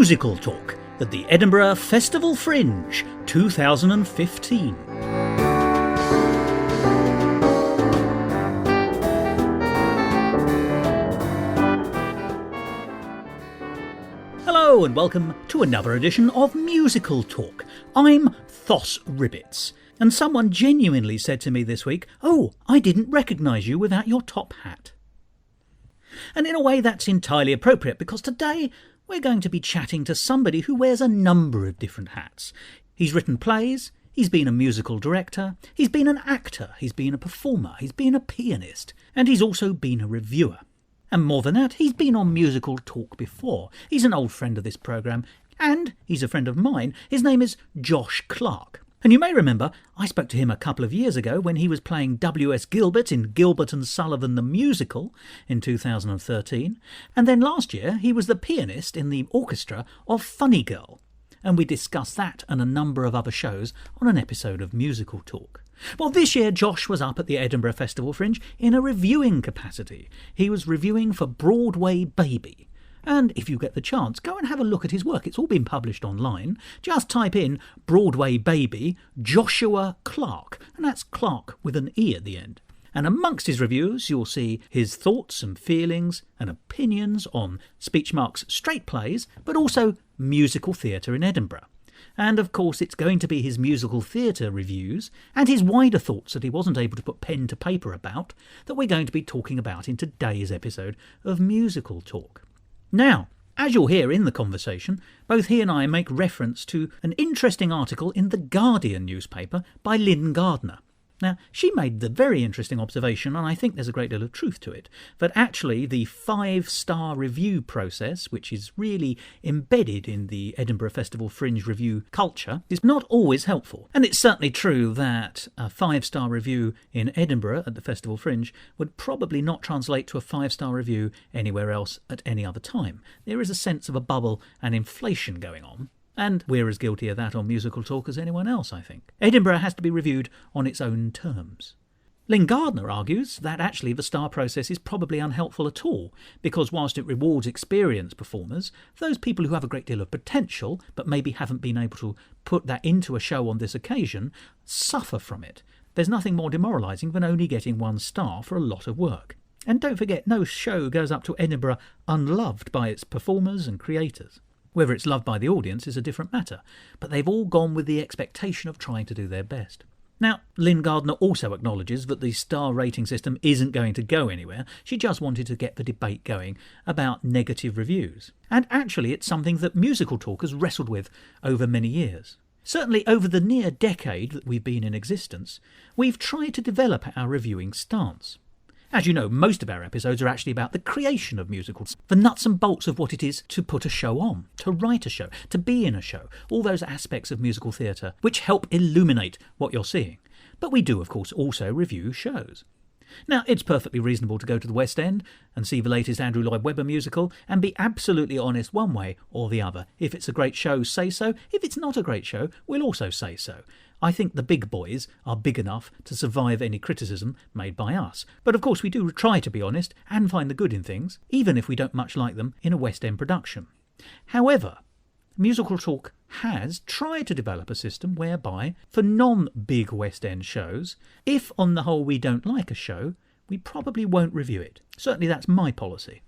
Musical Talk at the Edinburgh Festival Fringe 2015. Hello and welcome to another edition of Musical Talk. I'm Thos Ribbits, and someone genuinely said to me this week, "Oh, I didn't recognise you without your top hat." And in a way that's entirely appropriate, because today we're going to be chatting to somebody who wears a number of different hats. He's written plays, he's been a musical director, he's been an actor, he's been a performer, he's been a pianist, and he's also been a reviewer. And more than that, he's been on Musical Talk before. He's an old friend of this programme, and he's a friend of mine. His name is Josh Clark. And you may remember, I spoke to him a couple of years ago when he was playing W.S. Gilbert in Gilbert and Sullivan the Musical in 2013. And then last year, he was the pianist in the orchestra of Funny Girl. And we discussed that and a number of other shows on an episode of Musical Talk. Well, this year Josh was up at the Edinburgh Festival Fringe in a reviewing capacity. He was reviewing for Broadway Baby. And if you get the chance, go and have a look at his work. It's all been published online. Just type in Broadway Baby Joshua Clark, and that's Clark with an E at the end. And amongst his reviews, you'll see his thoughts and feelings and opinions on Speech Mark's straight plays, but also musical theatre in Edinburgh. And of course, it's going to be his musical theatre reviews and his wider thoughts that he wasn't able to put pen to paper about that we're going to be talking about in today's episode of Musical Talk. Now, as you'll hear in the conversation, both he and I make reference to an interesting article in The Guardian newspaper by Lyn Gardner. Now, she made the very interesting observation, and I think there's a great deal of truth to it, that actually the 5-star review process, which is really embedded in the Edinburgh Festival Fringe review culture, is not always helpful. And it's certainly true that a 5-star review in Edinburgh at the Festival Fringe would probably not translate to a 5-star review anywhere else at any other time. There is a sense of a bubble and inflation going on. And we're as guilty of that on Musical Talk as anyone else, I think. Edinburgh has to be reviewed on its own terms. Lyn Gardner argues that actually the star process is probably unhelpful at all, because whilst it rewards experienced performers, those people who have a great deal of potential, but maybe haven't been able to put that into a show on this occasion, suffer from it. There's nothing more demoralising than only getting 1 star for a lot of work. And don't forget, no show goes up to Edinburgh unloved by its performers and creators. Whether it's loved by the audience is a different matter, but they've all gone with the expectation of trying to do their best. Now, Lyn Gardner also acknowledges that the star rating system isn't going to go anywhere. She just wanted to get the debate going about negative reviews. And actually, it's something that Musical Talk has wrestled with over many years. Certainly over the near decade that we've been in existence, we've tried to develop our reviewing stance. As you know, most of our episodes are actually about the creation of musicals, the nuts and bolts of what it is to put a show on, to write a show, to be in a show, all those aspects of musical theatre which help illuminate what you're seeing. But we do, of course, also review shows. Now, it's perfectly reasonable to go to the West End and see the latest Andrew Lloyd Webber musical and be absolutely honest one way or the other. If it's a great show, say so. If it's not a great show, we'll also say so. I think the big boys are big enough to survive any criticism made by us. But of course we do try to be honest and find the good in things, even if we don't much like them in a West End production. However, Musical Talk has tried to develop a system whereby, for non-big West End shows, if on the whole we don't like a show, we probably won't review it. Certainly that's my policy.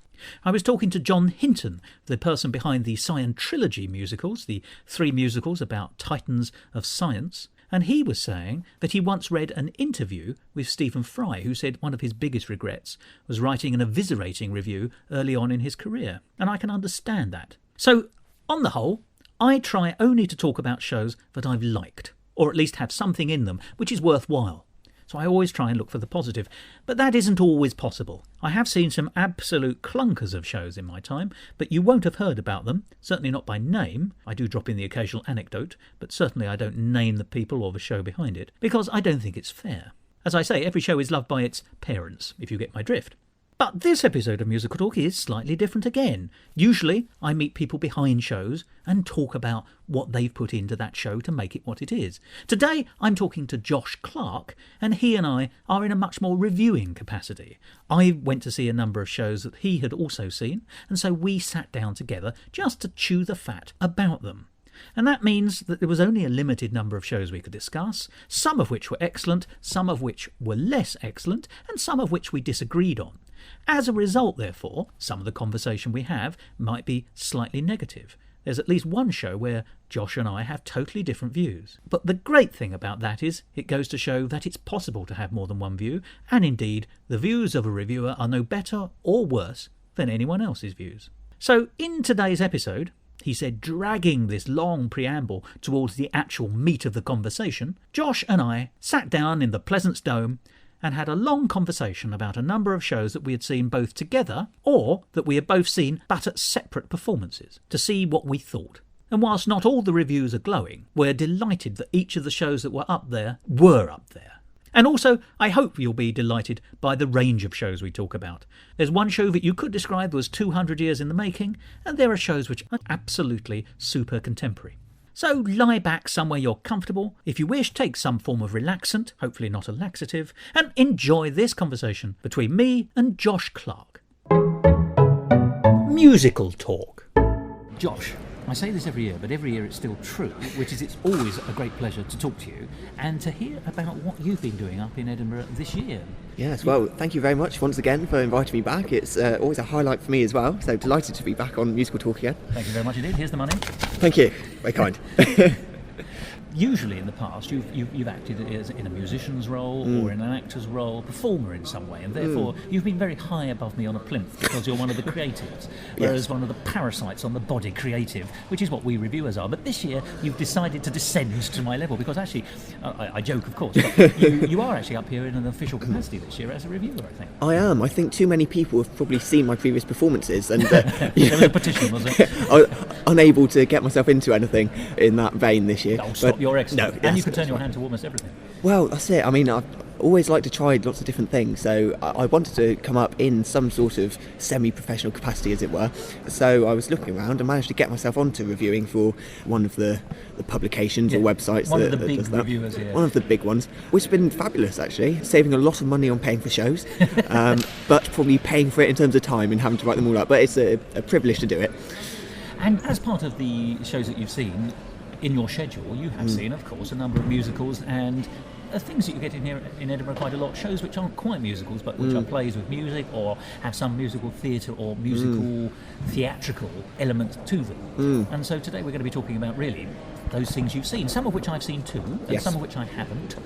I was talking to John Hinton, the person behind the Science Trilogy musicals, the 3 musicals about titans of science, and he was saying that he once read an interview with Stephen Fry, who said one of his biggest regrets was writing an eviscerating review early on in his career, and I can understand that. So, on the whole, I try only to talk about shows that I've liked, or at least have something in them which is worthwhile. So I always try and look for the positive, but that isn't always possible. I have seen some absolute clunkers of shows in my time, but you won't have heard about them, certainly not by name. I do drop in the occasional anecdote, but certainly I don't name the people or the show behind it, because I don't think it's fair. As I say, every show is loved by its parents, if you get my drift. But this episode of Musical Talk is slightly different again. Usually I meet people behind shows and talk about what they've put into that show to make it what it is. Today I'm talking to Josh Clark, and he and I are in a much more reviewing capacity. I went to see a number of shows that he had also seen, and so we sat down together just to chew the fat about them. And that means that there was only a limited number of shows we could discuss, some of which were excellent, some of which were less excellent, and some of which we disagreed on. As a result, therefore, some of the conversation we have might be slightly negative. There's at least one show where Josh and I have totally different views. But the great thing about that is it goes to show that it's possible to have more than one view, and indeed, the views of a reviewer are no better or worse than anyone else's views. So in today's episode, he said, dragging this long preamble towards the actual meat of the conversation, Josh and I sat down in the Pleasance Dome and had a long conversation about a number of shows that we had seen both together or that we had both seen but at separate performances to see what we thought. And whilst not all the reviews are glowing, we're delighted that each of the shows that were up there. And also, I hope you'll be delighted by the range of shows we talk about. There's one show that you could describe was 200 years in the making, and there are shows which are absolutely super contemporary. So lie back somewhere you're comfortable. If you wish, take some form of relaxant, hopefully not a laxative, and enjoy this conversation between me and Josh Clark. Musical Talk. Josh, I say this every year, but every year it's still true, which is it's always a great pleasure to talk to you and to hear about what you've been doing up in Edinburgh this year. Yes, well, thank you very much once again for inviting me back. It's always a highlight for me as well, so delighted to be back on Musical Talk again. Thank you very much indeed. Here's the money. Thank you. Very kind. Usually in the past you've acted as in a musician's role or in an actor's role, performer in some way, and therefore you've been very high above me on a plinth because you're one of the creatives, whereas Yes. one of the parasites on the body, creative, which is what we reviewers are. But this year you've decided to descend to my level because actually, I joke of course, but you are actually up here in an official capacity this year as a reviewer, I think. I am. I think too many people have probably seen my previous performances and There was a petition, was it? I was unable to get myself into anything in that vein this year. Oh, stop, you're excellent. No, And yes, you can turn that's your right. hand to almost everything. Well, that's it. I mean, I've always liked to try lots of different things, so I wanted to come up in some sort of semi-professional capacity, as it were. So I was looking around and managed to get myself onto reviewing for one of the publications or websites one that of the big does that. reviewers here. One of the big ones, which has been fabulous, actually, saving a lot of money on paying for shows, but probably paying for it in terms of time and having to write them all up. But it's a privilege to do it. And as part of the shows that you've seen, in your schedule, you have seen, of course, a number of musicals and things that you get in here in Edinburgh quite a lot, shows which aren't quite musicals, but which are plays with music or have some musical theatre or musical theatrical element to them. And so today we're going to be talking about really those things you've seen, some of which I've seen too, and Yes. some of which I haven't.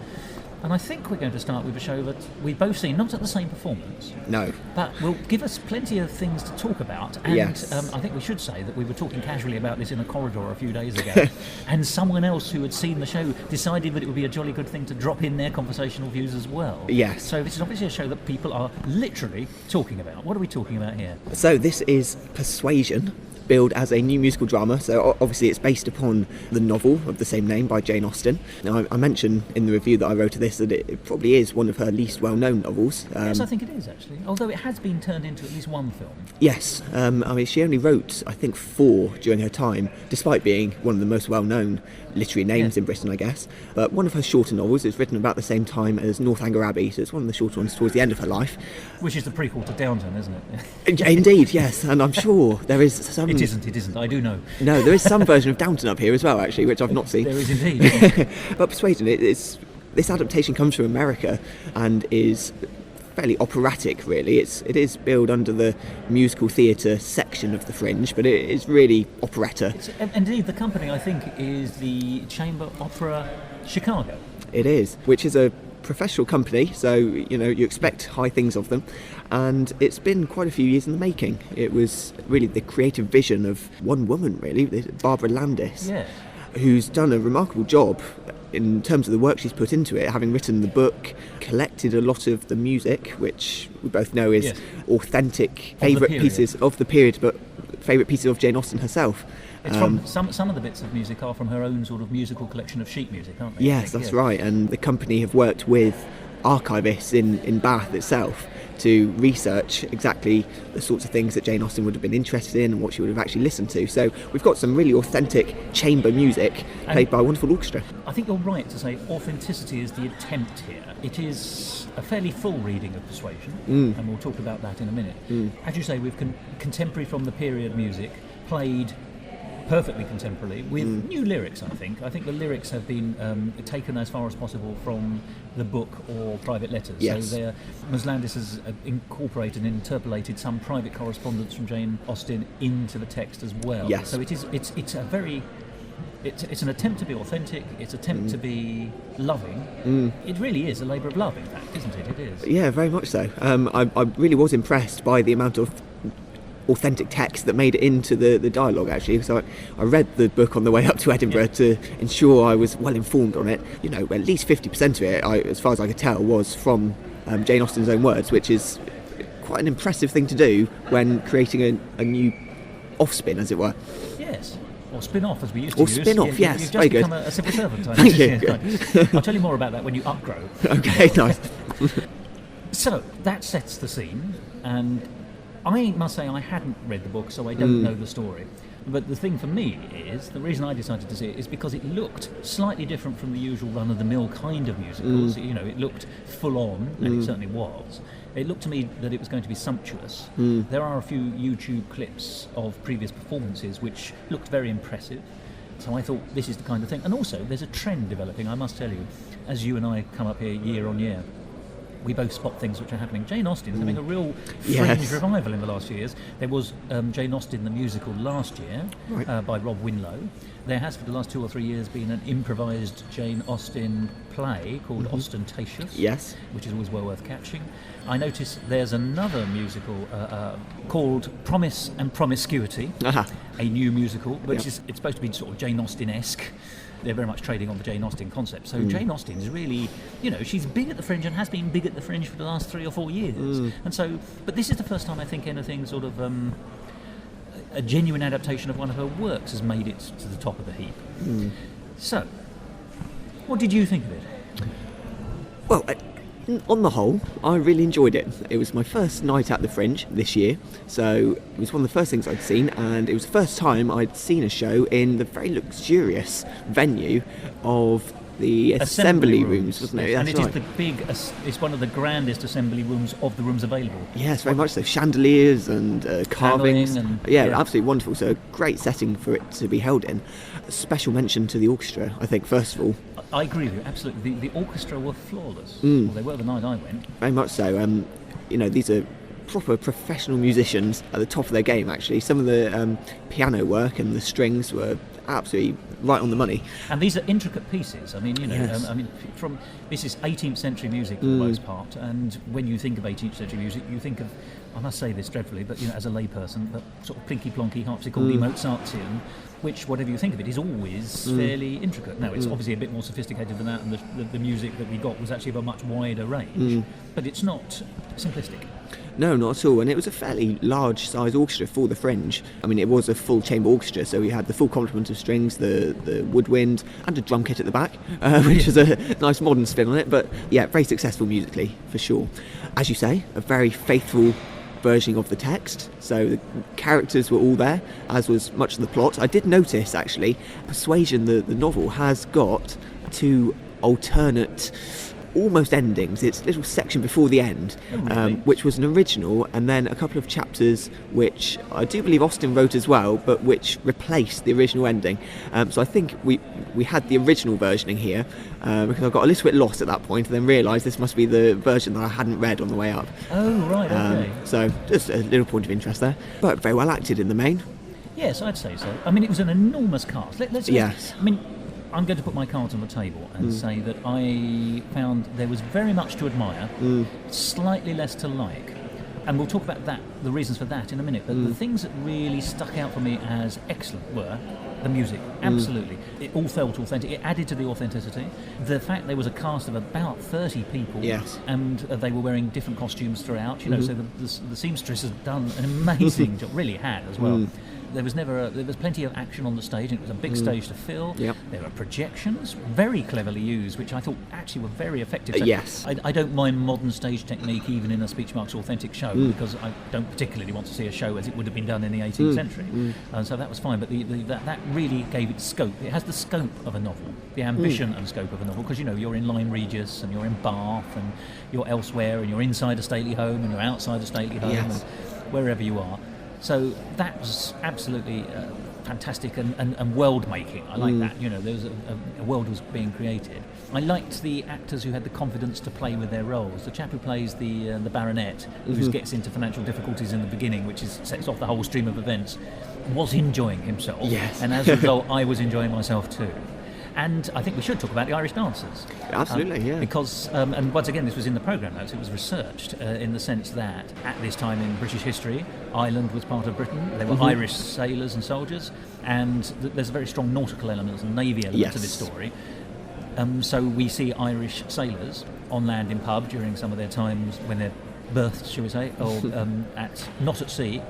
And I think we're going to start with a show that we've both seen, not at the same performance, No. but will give us plenty of things to talk about. And Yes. I think we should say that we were talking casually about this in a corridor a few days ago, and someone else who had seen the show decided that it would be a jolly good thing to drop in their conversational views as well. Yes. So this is obviously a show that people are literally talking about. What are we talking about here? So this is Persuasion, billed as a new musical drama. So obviously it's based upon the novel of the same name by Jane Austen. Now I mentioned in the review that I wrote of this that it probably is one of her least well-known novels. Yes, I think it is actually, although it has been turned into at least one film. Yes, I mean she only wrote I think 4 during her time, despite being one of the most well-known literary names in Britain, I guess. But one of her shorter novels is written about the same time as Northanger Abbey, so it's one of the shorter ones towards the end of her life. Which is the prequel to Downton, isn't it? Indeed, yes, and I'm sure there is some... It isn't, I do know. No, there is some version of Downton up here as well, actually, which I've not seen. There is indeed. But Persuasion, this adaptation comes from America and is fairly operatic, really. It is billed under the musical theatre section of the Fringe, but it is really operetta. Indeed, the company, I think, is the Chamber Opera Chicago. It is, which is a professional company, so you expect high things of them, and it's been quite a few years in the making. It was really the creative vision of one woman, really, Barbara Landis, Yeah. who's done a remarkable job in terms of the work she's put into it, having written the book, collected a lot of the music, which we both know is Yes. authentic the favourite period. pieces of the period, but favourite pieces of Jane Austen herself. It's from some of the bits of music are from her own sort of musical collection of sheet music, aren't they? I Yes, think, that's yeah. right, and the company have worked with archivists in Bath itself to research exactly the sorts of things that Jane Austen would have been interested in and what she would have actually listened to. So we've got some really authentic chamber music played by a wonderful orchestra. I think you're right to say authenticity is the attempt here. It is a fairly full reading of Persuasion, and we'll talk about that in a minute. As you say, we've contemporary from the period music played perfectly contemporarily with new lyrics. I think the lyrics have been taken as far as possible from the book or private letters. Yes. So Muslandis has incorporated and interpolated some private correspondence from Jane Austen into the text as well. Yes. So it's a very it's an attempt to be authentic. It's an attempt to be loving. It really is a labour of love, in fact, isn't it? It is. Yeah, very much so. I really was impressed by the amount of authentic text that made it into the dialogue, actually. So I read the book on the way up to Edinburgh to ensure I was well informed on it. You know, at least 50% of it, as far as I could tell, was from Jane Austen's own words, which is quite an impressive thing to do when creating a new offspin, as it were. Yes. Or spin-off, as we used to use. Or spin-off, yes. You've Very just good. become a civil servant. Thank you. I'll tell you more about that when you upgrow. Okay, nice. So, that sets the scene, and I must say I hadn't read the book, so I don't know the story. But the thing for me is, the reason I decided to see it is because it looked slightly different from the usual run-of-the-mill kind of musicals. You know, it looked full-on, and it certainly was. It looked to me that it was going to be sumptuous. There are a few YouTube clips of previous performances which looked very impressive. So I thought this is the kind of thing. And also, there's a trend developing, I must tell you, as you and I come up here year on year. We both spot things which are happening. Jane Austen is having a real fringe revival in the last few years. There was Jane Austen the musical last year by Rob Winlow. There has for the last 2 or 3 years been an improvised Jane Austen play called Ostentatious, which is always well worth catching. I notice there's another musical called Promise and Promiscuity, a new musical, which is it's supposed to be sort of Jane Austen-esque. They're very much trading on the Jane Austen concept. So Jane Austen is really, you know, she's big at the Fringe and has been big at the Fringe for the last 3 or 4 years. And so, but this is the first time I think anything sort of a genuine adaptation of one of her works has made it to the top of the heap. So, what did you think of it? Well, on the whole, I really enjoyed it. It was my first night at the Fringe this year, so it was one of the first things I'd seen, and it was the first time I'd seen a show in the very luxurious venue of the assembly rooms, wasn't it? And That's it is it's one of the grandest assembly rooms of the rooms available. Yes, very much so. Chandeliers and carvings. And, absolutely wonderful. So a great setting for it to be held in. A special mention to the orchestra, I think, first of all. I agree with you, absolutely. The orchestra were flawless. Well, they were the night I went. Very much so. You know, these are proper professional musicians at the top of their game, actually. Some of the piano work and the strings were absolutely right on the money. And these are intricate pieces. I mean, you know, this is 18th century music for the most part, and when you think of 18th century music, you think of, I must say this dreadfully, but you know, as a layperson, but sort of plinky-plonky, harpsichordy, Mozartian, which, whatever you think of it, is always fairly intricate. Now, it's obviously a bit more sophisticated than that, and the music that we got was actually of a much wider range, but it's not simplistic. No, not at all. And it was a fairly large size orchestra for the Fringe. I mean, it was a full chamber orchestra, so we had the full complement of strings, the woodwind, and a drum kit at the back, which was a nice modern spin on it. But yeah, very successful musically, for sure. As you say, a very faithful version of the text, so the characters were all there, as was much of the plot. I did notice, actually, Persuasion, the novel, has got 2 alternate almost endings. It's a little section before the end, which was an original, and then a couple of chapters which I do believe Austen wrote as well, but which replaced the original ending. So I think we had the original versioning here, because I got a little bit lost at that point and then realised this must be the version that I hadn't read on the way up. Oh, right, okay. So just a little point of interest there, but very well acted in the main. Yes, I'd say so. I mean, it was an enormous cast. Yes. I mean, I'm going to put my cards on the table and say that I found there was very much to admire, slightly less to like. And we'll talk about that, the reasons for that in a minute. But the things that really stuck out for me as excellent were the music, absolutely. It all felt authentic. It added to the authenticity. The fact there was a cast of about 30 people, and they were wearing different costumes throughout. You know, so the seamstress has done an amazing job, really had as well. there was plenty of action on the stage, and it was a big stage to fill. Yep. There were projections, very cleverly used, which I thought actually were very effective. So Yes. I don't mind modern stage technique even in a Speech Marks Authentic show, because I don't particularly want to see a show as it would have been done in the 18th century. And so that was fine, but that really gave it scope. It has the scope of a novel, the ambition and scope of a novel, because you're in Lyme Regis, and you're in Bath, and you're elsewhere, and you're inside a stately home, and you're outside a stately home, Yes. and wherever you are. So that was absolutely fantastic and world-making. I like that. There was a world was being created. I liked the actors who had the confidence to play with their roles. The chap who plays the baronet, who gets into financial difficulties in the beginning, which sets off the whole stream of events, was enjoying himself. Yes. And as a result, I was enjoying myself too. And I think we should talk about the Irish dancers. Absolutely, yeah. Because, and once again, this was in the programme notes, it was researched in the sense that at this time in British history, Ireland was part of Britain. There were Irish sailors and soldiers, and there's a very strong nautical element and navy element to this story. So we see Irish sailors on land in pub during some of their times when they're berthed, shall we say, or not at sea.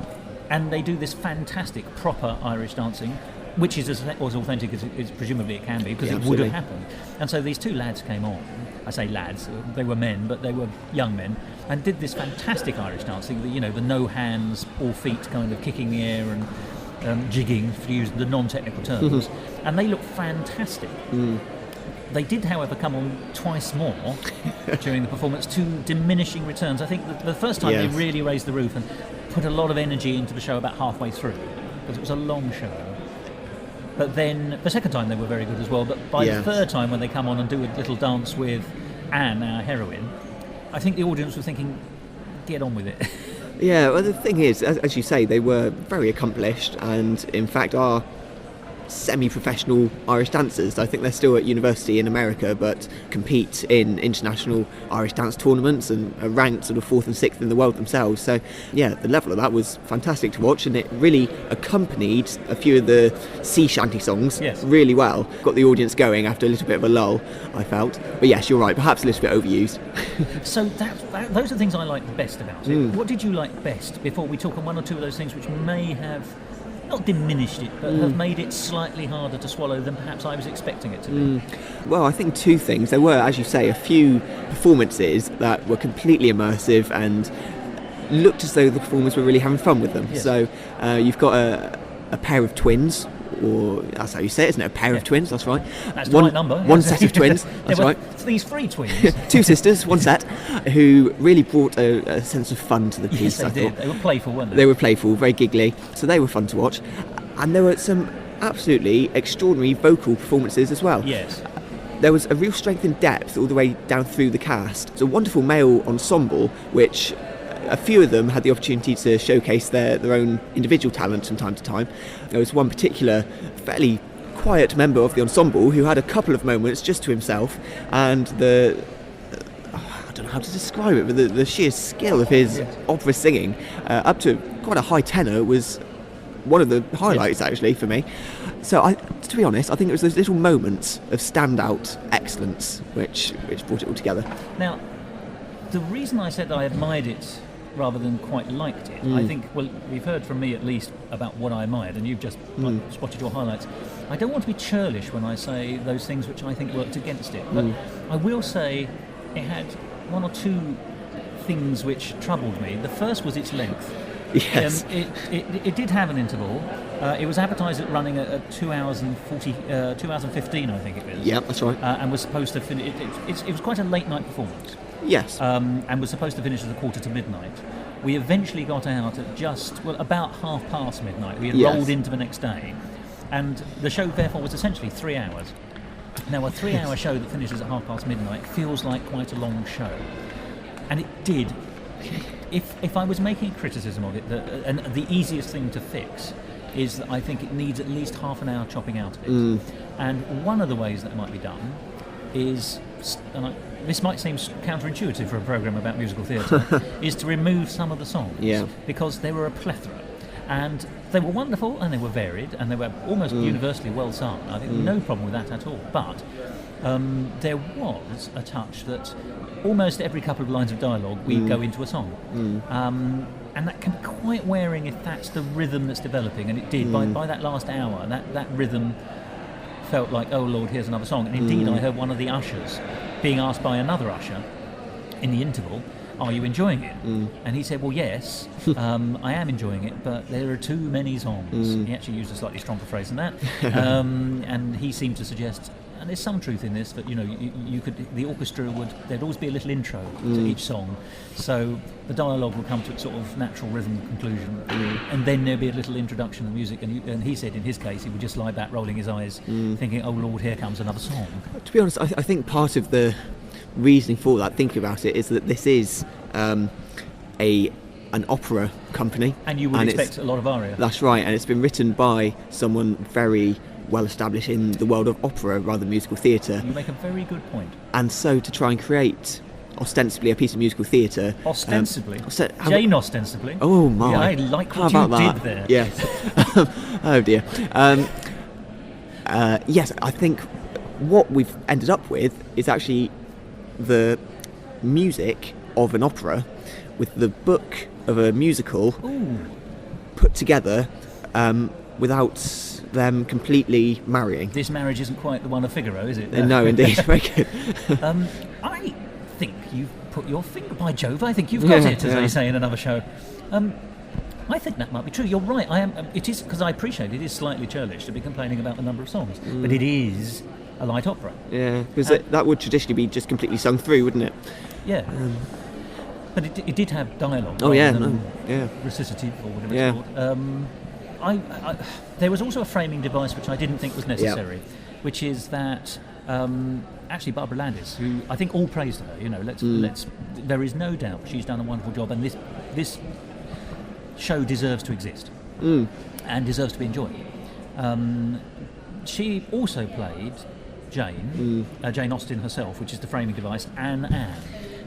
And they do this fantastic, proper Irish dancing, which is as authentic as presumably it can be, because it would have happened. And so these two lads came on. I say lads, they were men, but they were young men, and did this fantastic Irish dancing, the no hands, all feet kind of kicking the air and jigging, to use the non-technical terms. And they looked fantastic. They did, however, come on twice more during the performance, to diminishing returns. I think the first time they really raised the roof and put a lot of energy into the show about halfway through, because it was a long show. But then the second time they were very good as well. But by the third time, when they come on and do a little dance with Anne, our heroine, I think the audience was thinking, get on with it. Yeah, well, the thing is, as you say, they were very accomplished, and in fact are semi-professional Irish dancers. I think they're still at university in America, but compete in international Irish dance tournaments and are ranked sort of 4th and 6th in the world themselves. So yeah, the level of that was fantastic to watch, and it really accompanied a few of the sea shanty songs really well. Got the audience going after a little bit of a lull, I felt. But yes, you're right, perhaps a little bit overused. So those are the things I liked best about it. What did you like best, before we talk on one or two of those things which may have not diminished it, but have made it slightly harder to swallow than perhaps I was expecting it to be? Well, I think two things. There were, as you say, a few performances that were completely immersive and looked as though the performers were really having fun with them. Yes. So you've got a pair of twins, or that's how you say it, isn't it? A pair of twins, that's right. That's the right number. One set of twins, that's right. These three twins. Two sisters, one set, who really brought a sense of fun to the piece, Yes, they I did. thought. They were playful, weren't they? They were playful, very giggly, so they were fun to watch. And there were some absolutely extraordinary vocal performances as well. Yes. There was a real strength and depth all the way down through the cast. It's a wonderful male ensemble, which a few of them had the opportunity to showcase their own individual talent from time to time. There was one particular fairly quiet member of the ensemble who had a couple of moments just to himself, and I don't know how to describe it, but the sheer skill of his opera singing, up to quite a high tenor, was one of the highlights actually for me. So to be honest, I think it was those little moments of standout excellence which brought it all together. Now, the reason I said that I admired it rather than quite liked it, I think, well, you've heard from me at least about what I admired, and you've just spotted your highlights. I don't want to be churlish when I say those things which I think worked against it, but I will say it had one or two things which troubled me. The first was its length. Yes. It did have an interval. It was advertised at running at 2 hours and 2 hours and 15, I think it was. Yeah, that's right. And was supposed to finish. It was quite a late night performance. Yes. And was supposed to finish at 1:45. We eventually got out at about 1:30 midnight. We had rolled into the next day, and the show therefore was essentially 3 hours. Now, a 3-hour show that finishes at 1:30 midnight feels like quite a long show, and it did. If I was making a criticism of it, and the easiest thing to fix is that I think it needs at least half an hour chopping out of it. And one of the ways that might be done is, this might seem counterintuitive for a programme about musical theatre, is to remove some of the songs. Yeah. Because there were a plethora. And they were wonderful, and they were varied, and they were almost universally well sung. I think no problem with that at all. But there was a touch that almost every couple of lines of dialogue we go into a song. And that can be quite wearing if that's the rhythm that's developing, and it did. By that last hour, that rhythm felt like, oh Lord, here's another song. And indeed I heard one of the ushers being asked by another usher in the interval, are you enjoying it? And he said, well, yes, I am enjoying it, but there are too many songs. He actually used a slightly stronger phrase than that. And he seemed to suggest, and there's some truth in this, that you could, the orchestra there'd always be a little intro to each song, so the dialogue would come to its sort of natural rhythm conclusion, and then there'd be a little introduction of music, and he said in his case he would just lie back rolling his eyes thinking, oh Lord, here comes another song. To be honest, I think part of the reasoning for that, thinking about it, is that this is an opera company, and you would expect a lot of aria. That's right, and it's been written by someone very well established in the world of opera rather than musical theatre. You make a very good point. And so to try and create ostensibly a piece of musical theatre, ostensibly, Jane ostensibly. Oh my! Yeah, I like what you did there. Yes. Oh dear. Yes, I think what we've ended up with is actually the music of an opera with the book of a musical put together without them completely marrying. This marriage isn't quite the one of Figaro, is it? No, indeed. Very good. I think you've put your finger, by Jove, I think you've got it, as they say in another show. I think that might be true. You're right. It is, because I appreciate it is slightly churlish to be complaining about the number of songs, but it is a light opera. Yeah, because that would traditionally be just completely sung through, wouldn't it? Yeah. But it did have dialogue. Oh yeah, recitative or whatever it's called. There was also a framing device which I didn't think was necessary, which is that actually Barbara Landis, who I think all praise to her. There is no doubt she's done a wonderful job, and this show deserves to exist and deserves to be enjoyed. She also played Jane Austen herself, which is the framing device, and Anne.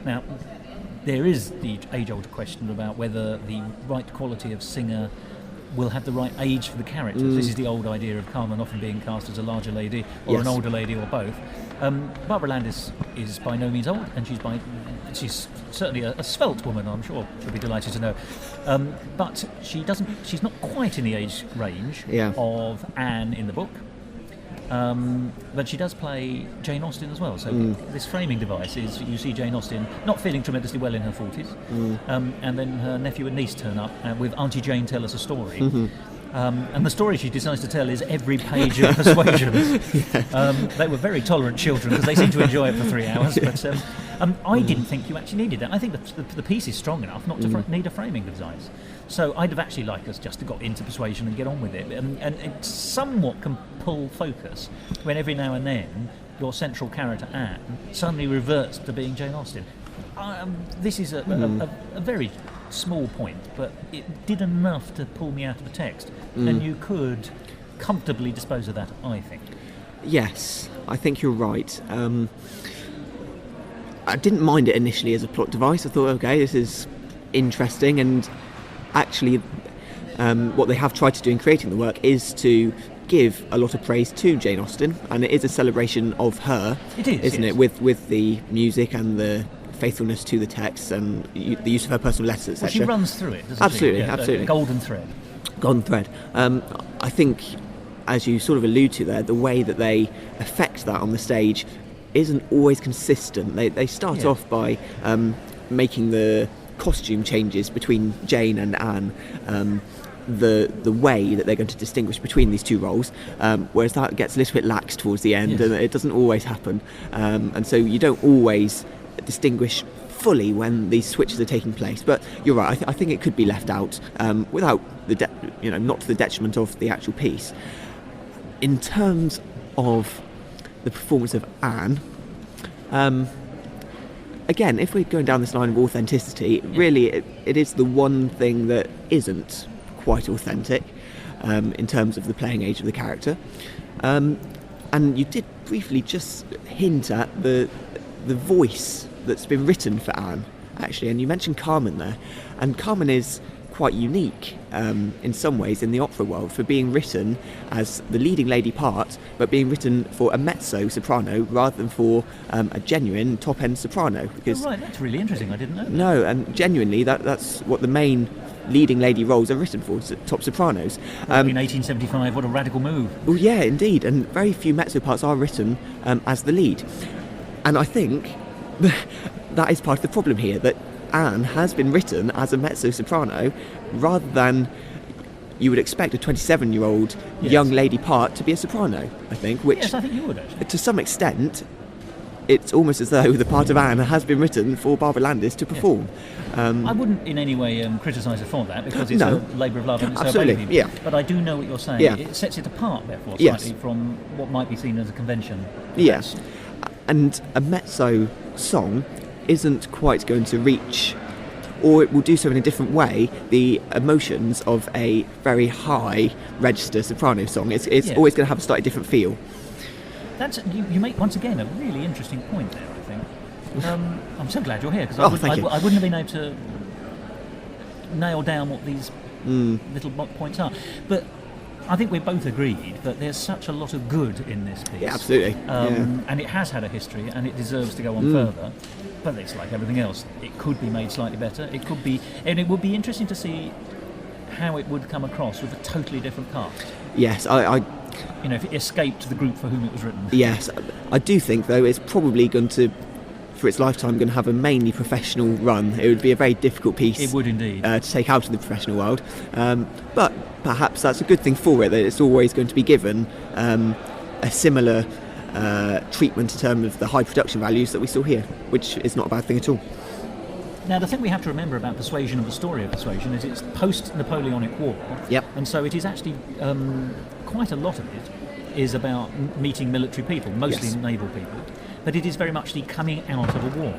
Now, there is the age-old question about whether the right quality of singer will have the right age for the characters. This is the old idea of Carmen often being cast as a larger lady or an older lady or both. Barbara Landis is by no means old, and she's certainly a svelte woman, I'm sure she'll be delighted to know. But she's not quite in the age range of Anne in the book. But she does play Jane Austen as well. So this framing device is, you see Jane Austen not feeling tremendously well in her 40s, and then her nephew and niece turn up with Auntie Jane tell us a story. And the story she decides to tell is every page of Persuasion. They were very tolerant children because they seemed to enjoy it for 3 hours. But I didn't think you actually needed that. I think the piece is strong enough not to need a framing device. So I'd have actually liked us just to got into Persuasion and get on with it. And it somewhat can pull focus when every now and then your central character, Anne, suddenly reverts to being Jane Austen. This is a very small point, but it did enough to pull me out of the text. And you could comfortably dispose of that, I think. Yes, I think you're right. I didn't mind it initially as a plot device. I thought, okay, this is interesting, and actually what they have tried to do in creating the work is to give a lot of praise to Jane Austen, and it is a celebration of her, isn't it, with the music and the faithfulness to the text and the use of her personal letters, etc. Well, she runs through it, doesn't absolutely, she? Absolutely. A golden thread. Golden thread. I think, as you sort of allude to there, the way that they affect that on the stage isn't always consistent. They start off by making the costume changes between Jane and Anne, the way that they're going to distinguish between these two roles, whereas that gets a little bit lax towards the end, and it doesn't always happen, and so you don't always distinguish fully when these switches are taking place. But you're right, I think it could be left out without not to the detriment of the actual piece. In terms of the performance of Anne, again, if we're going down this line of authenticity, really it is the one thing that isn't quite authentic in terms of the playing age of the character. And you did briefly just hint at the voice that's been written for Anne, actually, and you mentioned Carmen there, and Carmen is quite unique in some ways in the opera world for being written as the leading lady part, but being written for a mezzo soprano rather than for a genuine top-end soprano. Because right, that's really interesting. I didn't know that. No, and genuinely that's what the main leading lady roles are written for, top sopranos. In 1875, what a radical move. Well, yeah, indeed, and very few mezzo parts are written as the lead. And I think that is part of the problem here, that Anne has been written as a mezzo-soprano rather than you would expect a 27-year-old young lady part to be a soprano, I think. Which, yes, I think you would, actually. To some extent, it's almost as though the part of Anne has been written for Barbara Landis to perform. I wouldn't in any way criticise her for that, because it's No. a labour of love and it's Absolutely, her baby. yeah. But I do know what you're saying. Yeah. It sets it apart, therefore, Yes. slightly from what might be seen as a convention. Yes. And a mezzo song isn't quite going to reach, or it will do so in a different way, the emotions of a very high register soprano song. It's always going to have a slightly different feel. That's you make once again a really interesting point there, I think. I'm so glad you're here, because Thank you. I wouldn't have been able to nail down what these little points are. But I think we both agreed that there's such a lot of good in this piece. Yeah, absolutely. And it has had a history, and it deserves to go on further. But it's like everything else. It could be made slightly better. It could be, and it would be interesting to see how it would come across with a totally different cast. Yes, I if it escaped the group for whom it was written. yes, I do think though it's probably going to, for its lifetime, going to have a mainly professional run. It would be a very difficult piece. It would indeed. To take out of the professional world, but perhaps that's a good thing for it, that it's always going to be given a similar treatment in terms of the high production values that we saw here, which is not a bad thing at all. Now, the thing we have to remember about Persuasion and the story of Persuasion is it's post-Napoleonic War. Yep. And so it is actually, quite a lot of it is about meeting military people, mostly Yes. naval people. But it is very much the coming out of a war.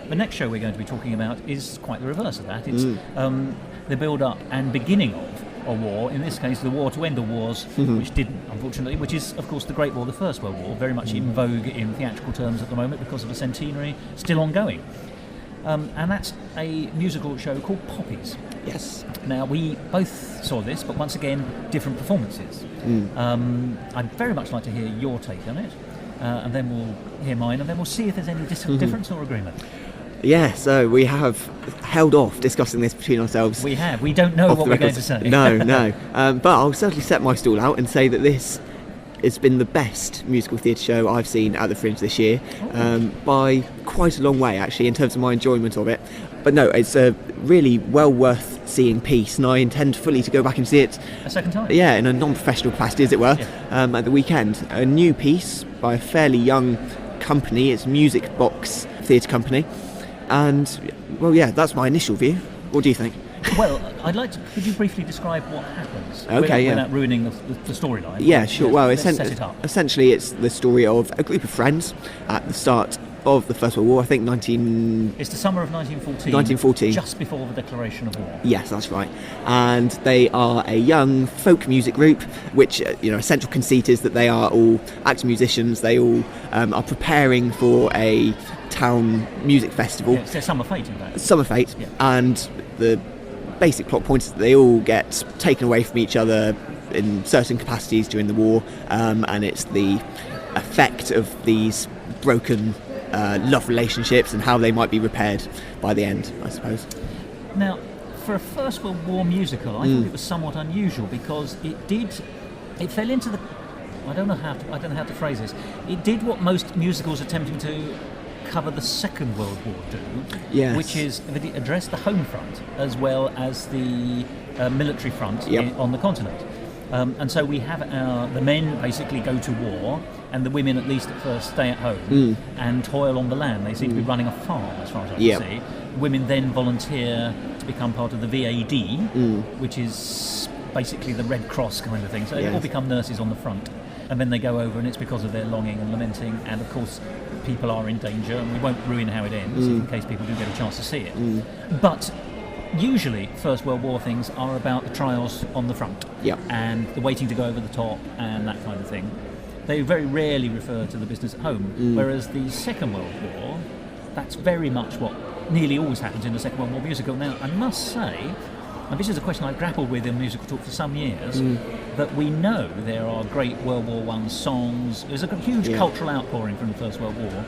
The next show we're going to be talking about is quite the reverse of that. It's the build-up and beginning of a war, in this case the war to end the wars, which didn't, unfortunately, which is, of course, the Great War, the First World War, very much in vogue in theatrical terms at the moment because of the centenary, still ongoing. And that's a musical show called Poppies. Yes. Now, we both saw this, but once again, different performances. I'd very much like to hear your take on it, and then we'll hear mine, and then we'll see if there's any difference or agreement. Yeah, so we have held off discussing this between ourselves. We have. We don't know what we're going to say. No. But I'll certainly set my stall out and say that this has been the best musical theatre show I've seen at the Fringe this year, by quite a long way, actually, in terms of my enjoyment of it. But no, it's a really well worth seeing piece, and I intend fully to go back and see it A second time? yeah, in a non-professional capacity, as it were, at the weekend. A new piece by a fairly young company. It's Music Box Theatre Company. And, well, yeah, that's my initial view. What do you think? Well, I'd like to... Could you briefly describe what happens? Okay, without ruining the storyline. Yeah, sure. Well, let's set it up. essentially it's the story of a group of friends at the start of the First World War, I think It's the summer of 1914. Just before the declaration of war. Yes, that's right. And they are a young folk music group, which, a central conceit is that they are all actor musicians. They all are preparing for a town music festival. Yeah, it's their summer fete, in fact. Summer fete. Yeah. And the basic plot point is that they all get taken away from each other in certain capacities during the war, and it's the effect of these broken love relationships and how they might be repaired by the end, I suppose. Now, for a First World War musical, I thought it was somewhat unusual because it fell into the... I don't know how to phrase this. It did what most musicals attempting to cover the Second World War do, Yes. which is it addressed the home front as well as the military front on the continent. And so we have the men basically go to war, and the women, at least at first, stay at home and toil on the land. They seem to be running a farm, as far as I can see. Women then volunteer to become part of the VAD, which is basically the Red Cross kind of thing. So they all become nurses on the front. And then they go over, and it's because of their longing and lamenting, and of course people are in danger, and we won't ruin how it ends in case people do get a chance to see it. But usually First World War things are about the trials on the front and the waiting to go over the top and that kind of thing. They very rarely refer to the business at home, whereas the Second World War, that's very much what nearly always happens in the Second World War musical. Now, I must say, and this is a question I've grappled with in musical talk for some years, that we know there are great World War I songs. There's a huge cultural outpouring from the First World War,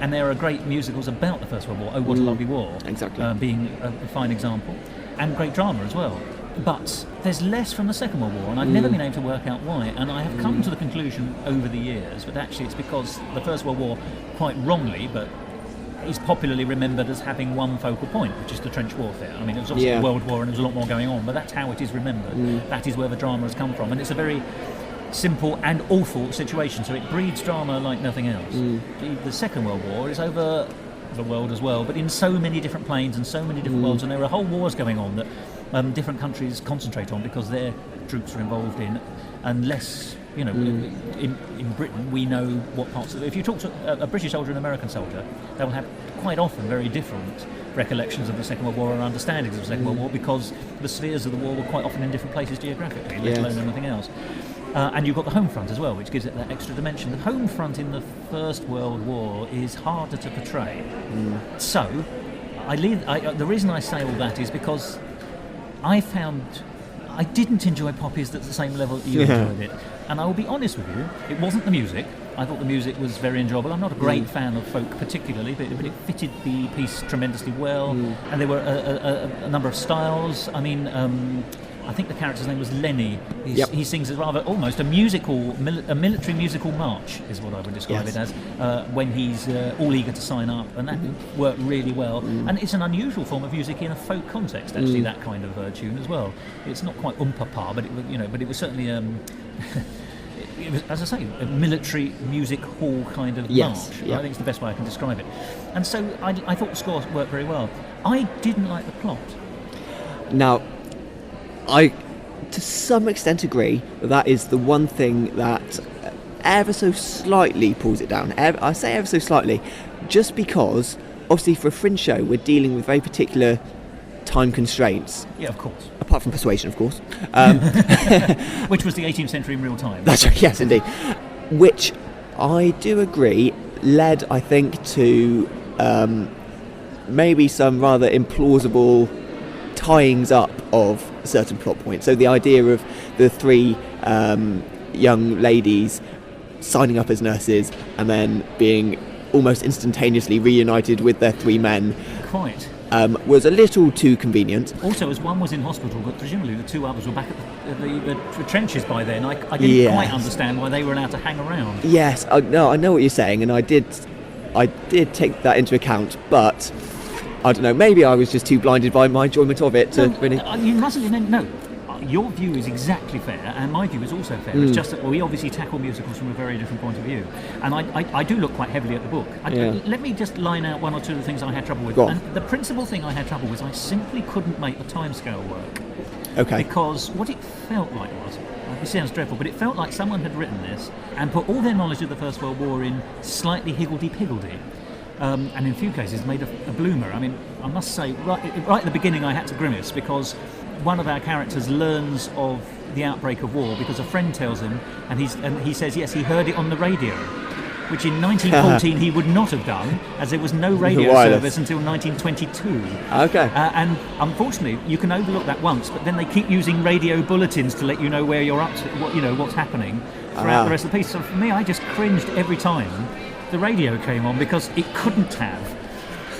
and there are great musicals about the First World War. Oh, What a Lovely War, exactly, being a fine example, and great drama as well. But there's less from the Second World War, and I've never been able to work out why. And I have come to the conclusion over the years that actually it's because the First World War, quite wrongly, but is popularly remembered as having one focal point, which is the trench warfare. I mean, it was obviously a world war and there was a lot more going on, but that's how it is remembered. That is where the drama has come from, and it's a very simple and awful situation, so it breeds drama like nothing else. The Second World War is over the world as well, but in so many different planes and so many different worlds, and there are whole wars going on that different countries concentrate on because their troops are involved in, unless, you know, in Britain we know what parts of it. If you talk to a British soldier and an American soldier, they will have quite often very different recollections of the Second World War and understandings of the Second World War, because the spheres of the war were quite often in different places geographically, let alone anything else. And you've got the home front as well, which gives it that extra dimension. The home front in the First World War is harder to portray. So, the reason I say all that is because I found I didn't enjoy Poppies at the same level that you enjoyed it. And I will be honest with you, it wasn't the music. I thought the music was very enjoyable. I'm not a great fan of folk particularly, but it fitted the piece tremendously well. And there were a number of styles. I mean, I think the character's name was Lenny. He sings as rather almost a military musical march, is what I would describe it as, when he's all eager to sign up, and that worked really well. And it's an unusual form of music in a folk context, actually, that kind of tune as well. It's not quite papa, but it was certainly it was, as I say, a military music hall kind of march. I think it's the best way I can describe it. And so I thought the score worked very well. I didn't like the plot. Now, I, to some extent, agree that is the one thing that ever so slightly pulls it down. I say ever so slightly, just because, obviously, for a fringe show, we're dealing with very particular time constraints. Yeah, of course. Apart from Persuasion, of course. Which was the 18th century in real time. That's right, yes, indeed. Which, I do agree, led, I think, to maybe some rather implausible tyings up of certain plot points. So the idea of the three young ladies signing up as nurses and then being almost instantaneously reunited with their three men was a little too convenient. Also, as one was in hospital, but presumably the two others were back at the trenches by then. I didn't quite understand why they were allowed to hang around. Yes, I know what you're saying, and I did take that into account, but I don't know, maybe I was just too blinded by my enjoyment of it to really... You mustn't... No, your view is exactly fair, and my view is also fair. It's just that we obviously tackle musicals from a very different point of view. And I do look quite heavily at the book. Let me just line out one or two of the things I had trouble with. And the principal thing I had trouble with was I simply couldn't make the timescale work. Okay. Because what it felt like was... It sounds dreadful, but it felt like someone had written this and put all their knowledge of the First World War in slightly higgledy-piggledy. And in a few cases made a bloomer. I mean, I must say, right at the beginning I had to grimace because one of our characters learns of the outbreak of war because a friend tells him, and he says, yes, he heard it on the radio, which in 1914 he would not have done, as there was no radio service until 1922. Okay. And unfortunately, you can overlook that once, but then they keep using radio bulletins to let you know where you're up to, what's happening throughout the rest of the piece. So for me, I just cringed every time the radio came on because it couldn't have.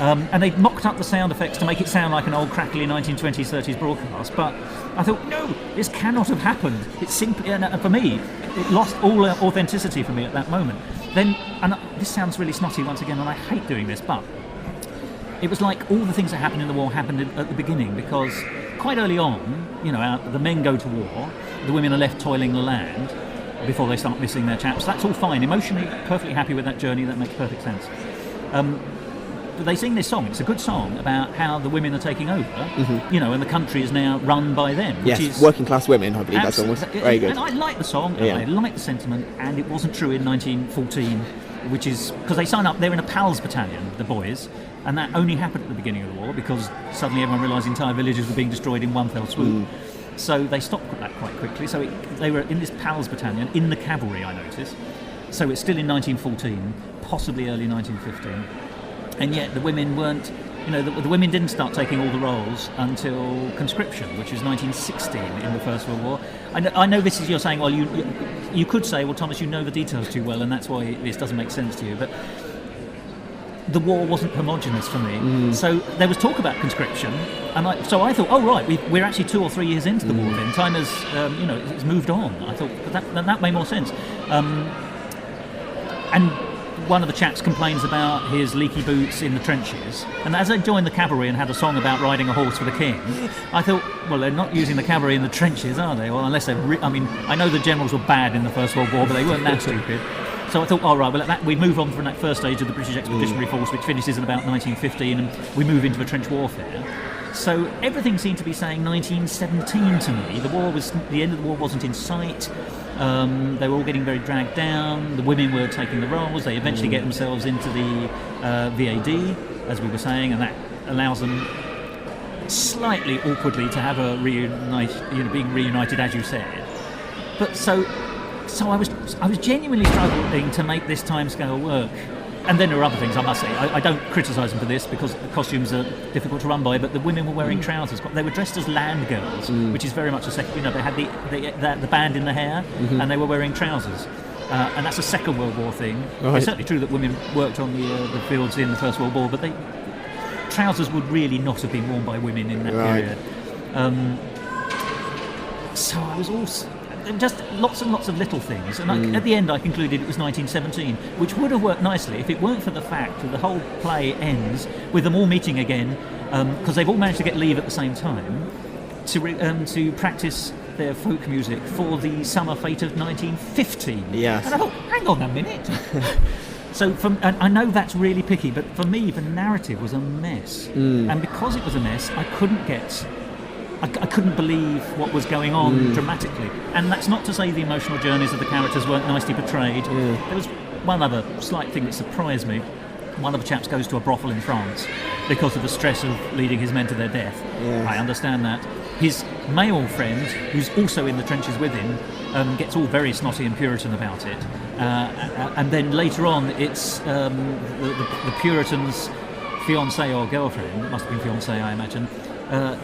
And they mocked up the sound effects to make it sound like an old crackly 1920s, 30s broadcast, but I thought, no, this cannot have happened. It simply, for me, it lost all authenticity for me at that moment. Then, and this sounds really snotty once again, and I hate doing this, but it was like all the things that happened in the war happened at the beginning, because quite early on, the men go to war, the women are left toiling the land before they start missing their chaps. That's all fine. Emotionally, perfectly happy with that journey. That makes perfect sense. But they sing this song. It's a good song about how the women are taking over, and the country is now run by them. Which is working class women, I believe that song was very good. And I like the song, and I like the sentiment, and it wasn't true in 1914, which is because they sign up, they're in a PALS battalion, the boys, and that only happened at the beginning of the war because suddenly everyone realised entire villages were being destroyed in one fell swoop. So they stopped that quite quickly. So they were in this PALS battalion, in the cavalry, I noticed. So it's still in 1914, possibly early 1915. And yet the women weren't the women didn't start taking all the roles until conscription, which was 1916 in the First World War. I know this is, you're saying, well, you could say, well, Thomas, you know the details too well, and that's why this doesn't make sense to you, but the war wasn't homogenous for me. So there was talk about conscription, and so I thought, oh right, we're actually 2 or 3 years into the war then. Time has, it's moved on. I thought that made more sense. And one of the chaps complains about his leaky boots in the trenches, and as I joined the cavalry and had a song about riding a horse for the king, I thought, well, they're not using the cavalry in the trenches, are they? Well, unless I know the generals were bad in the First World War, but they weren't that stupid. So I thought, all right, well, we move on from that first stage of the British Expeditionary Force, which finishes in about 1915, and we move into the trench warfare. So everything seemed to be saying 1917 to me. The end of the war wasn't in sight. They were all getting very dragged down. The women were taking the roles. They eventually get themselves into the VAD, as we were saying, and that allows them slightly awkwardly to have being reunited, as you said. But so I was genuinely struggling to make this timescale work. And then there are other things, I must say. I don't criticise them for this because the costumes are difficult to run by, but the women were wearing trousers. They were dressed as land girls, which is very much a second. They had the band in the hair, and they were wearing trousers. And that's a Second World War thing. Right. It's certainly true that women worked on the fields in the First World War, but trousers would really not have been worn by women in that period. So I was also... just lots and lots of little things, and at the end I concluded it was 1917, which would have worked nicely if it weren't for the fact that the whole play ends with them all meeting again, because they've all managed to get leave at the same time to practice their folk music for the summer fete of 1915. Yes. And I thought, hang on a minute. So I know that's really picky, but for me the narrative was a mess, and because it was a mess, I couldn't believe what was going on dramatically. And that's not to say the emotional journeys of the characters weren't nicely portrayed. There was one other slight thing that surprised me. One of the chaps goes to a brothel in France because of the stress of leading his men to their death. Yeah. I understand that. His male friend, who's also in the trenches with him, gets all very snotty and Puritan about it. And then later on, it's the Puritan's fiancée or girlfriend, it must have been fiancée, I imagine,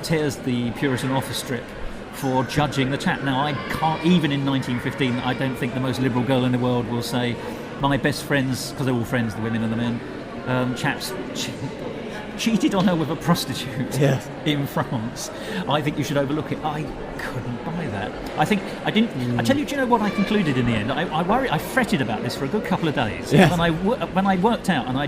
tears the Puritan off a strip for judging the chap. Now, I can't, even in 1915, I don't think the most liberal girl in the world will say, my best friends, because they're all friends, the women and the men, chaps cheated on her with a prostitute in France. I think you should overlook it. I couldn't buy that. I didn't. I tell you, do you know what I concluded in the end? I fretted about this for a good couple of days. Yes. When I worked out, and I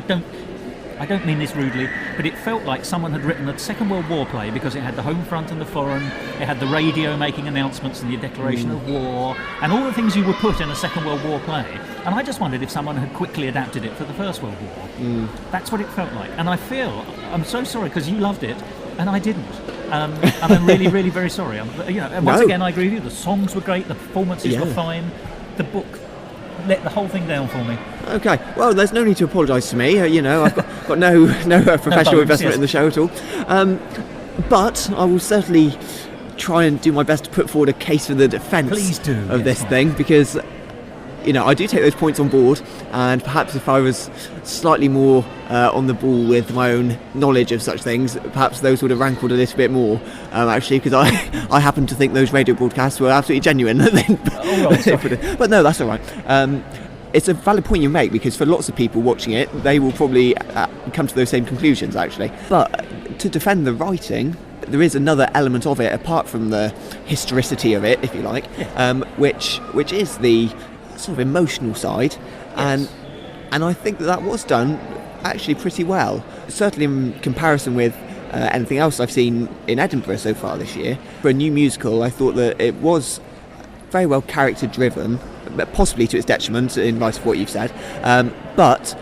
don't mean this rudely, but it felt like someone had written a Second World War play because it had the home front and the foreign, it had the radio making announcements and the declaration of war, and all the things you would put in a Second World War play. And I just wondered if someone had quickly adapted it for the First World War. That's what it felt like. And I'm so sorry because you loved it and I didn't. And I'm really, really very sorry. Once again, I agree with you. The songs were great, the performances were fine, the book let the whole thing down for me. Okay, well, there's no need to apologise to me. I've got no professional investment in the show at all. But I will certainly try and do my best to put forward a case for the defence of this thing, because I do take those points on board, and perhaps if I was slightly more on the ball with my own knowledge of such things, perhaps those would have rankled a little bit more, actually, because I happen to think those radio broadcasts were absolutely genuine. But no, that's all right. It's a valid point you make, because for lots of people watching it, they will probably come to those same conclusions, actually. But to defend the writing, there is another element of it, apart from the historicity of it, if you like, which is the sort of emotional side, and I think that was done actually pretty well, certainly in comparison with anything else I've seen in Edinburgh so far this year. For a new musical, I thought that it was very well character driven, possibly to its detriment in light of what you've said, but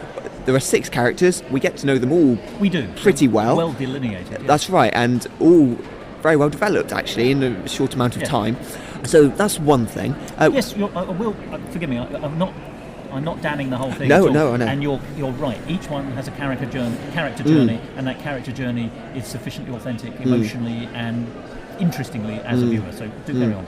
there are 6 characters, we get to know them all pretty well delineated. That's right, and all very well developed actually in a short amount of time. So that's one thing. Yes, forgive me. I'm not damning the whole thing. No, at all. No, I know. And you're right. Each one has a character journey, and that character journey is sufficiently authentic emotionally and interestingly as a viewer. So do carry on.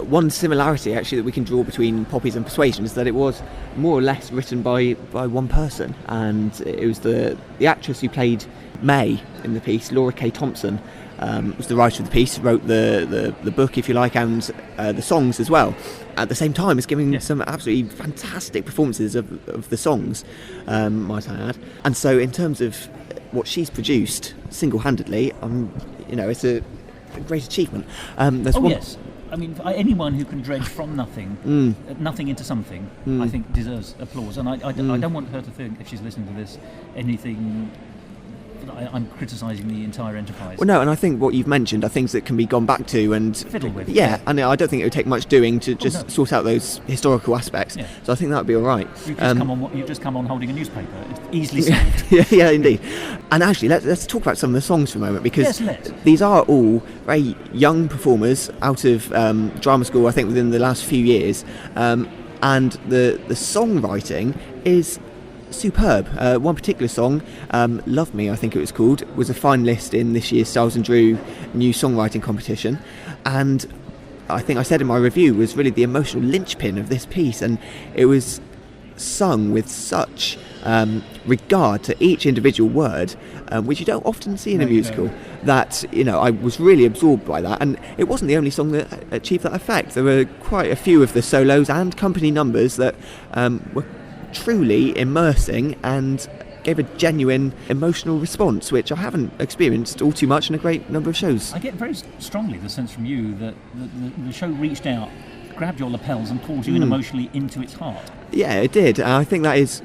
One similarity actually that we can draw between Poppies and Persuasion is that it was more or less written by one person, and it was the actress who played May in the piece, Laura K. Thompson, was the writer of the piece, wrote the book, if you like, and the songs as well. At the same time as giving some absolutely fantastic performances of the songs, might I add. And so in terms of what she's produced single-handedly, it's a great achievement. Yes. I mean, anyone who can dredge from nothing, nothing into something, I think deserves applause. And I don't want her to think, if she's listening to this, anything that I'm criticising the entire enterprise. Well, no, and I think what you've mentioned are things that can be gone back to and fiddle with. Yeah, and I don't think it would take much doing to just sort out those historical aspects. Yeah. So I think that would be all right. You've just come on holding a newspaper. It's easily solved. yeah, indeed. And actually, let's talk about some of the songs for a moment, because these are all very young performers out of drama school, I think, within the last few years. And the songwriting is superb. One particular song, Love Me, I think it was called, was a finalist in this year's Styles and Drew new songwriting competition, and I think I said in my review was really the emotional linchpin of this piece, and it was sung with such regard to each individual word, which you don't often see in a musical, that I was really absorbed by that. And it wasn't the only song that achieved that effect. There were quite a few of the solos and company numbers that were truly immersing and gave a genuine emotional response, which I haven't experienced all too much in a great number of shows. I get very strongly the sense from you that the show reached out, grabbed your lapels and pulled you in emotionally into its heart. Yeah, it did. I think that is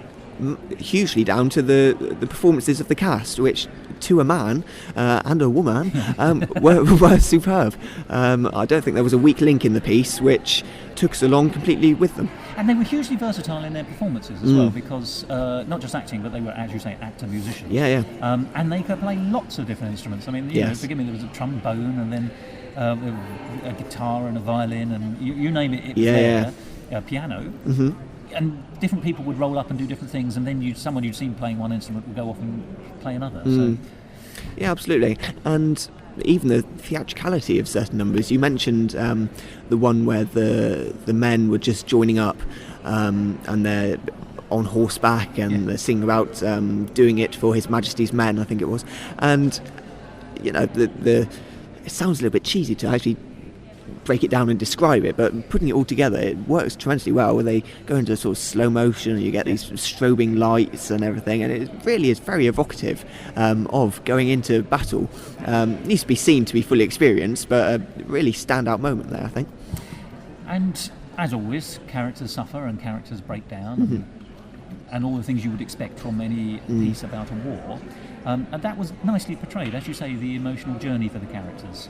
hugely down to the performances of the cast, which to a man and a woman were superb. I don't think there was a weak link in the piece which took us along completely with them. And they were hugely versatile in their performances as well, because not just acting, but they were, as you say, actor-musicians. Yeah. And they could play lots of different instruments. I mean, you know, forgive me, there was a trombone, and then a guitar and a violin, and you name it, it was there. Piano. Mm-hmm. And different people would roll up and do different things, and then someone you'd seen playing one instrument would go off and play another. So. Yeah, absolutely. And even the theatricality of certain numbers. You mentioned the one where the men were just joining up, and they're on horseback, and they're singing about doing it for His Majesty's men, I think it was. And you know, it sounds a little bit cheesy to actually break it down and describe it, but putting it all together, it works tremendously well, where they go into sort of slow motion and you get these strobing lights and everything, and it really is very evocative of going into battle. It needs to be seen to be fully experienced, but a really standout moment there, I think. And as always, characters suffer and characters break down, and all the things you would expect from any piece about a war. And that was nicely portrayed. As you say, the emotional journey for the characters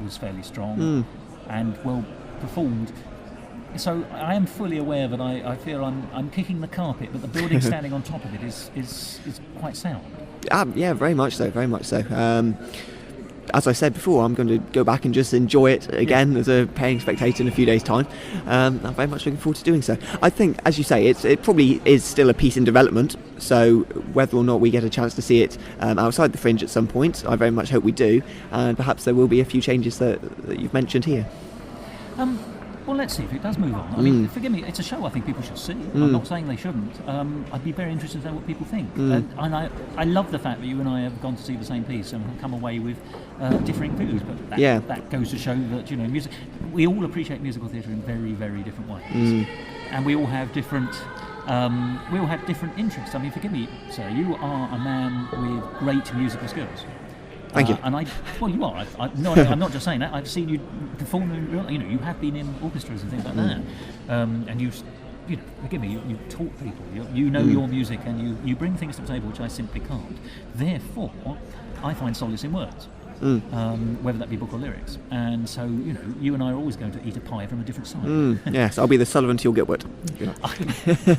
was fairly strong and well performed. So I am fully aware that I feel I'm kicking the carpet, but the building standing on top of it is quite sound. Yeah, very much so, very much so. As I said before, I'm going to go back and just enjoy it again as a paying spectator in a few days' time. I'm very much looking forward to doing so. I think, as you say, it probably is still a piece in development, so whether or not we get a chance to see it outside the Fringe at some point, I very much hope we do, and perhaps there will be a few changes that you've mentioned here. Well, let's see if it does move on. I mean, forgive me, it's a show I think people should see. I'm not saying they shouldn't. I'd be very interested to know what people think. And I love the fact that you and I have gone to see the same piece and have come away with differing views. But that goes to show that, you know, music. We all appreciate musical theatre in very, very different ways, and we all have different. We all have different interests. I mean, forgive me, sir, you are a man with great musical skills. Thank you. And you are. I'm not just saying that. I've seen you perform in real. You know, you have been in orchestras and things like that. And you know, forgive me, you taught people. You know your music, and you bring things to the table which I simply can't. Therefore, I find solace in words, whether that be book or lyrics. And so, you know, you and I are always going to eat a pie from a different side. Yes, I'll be the Sullivan to your Gilbert. You know.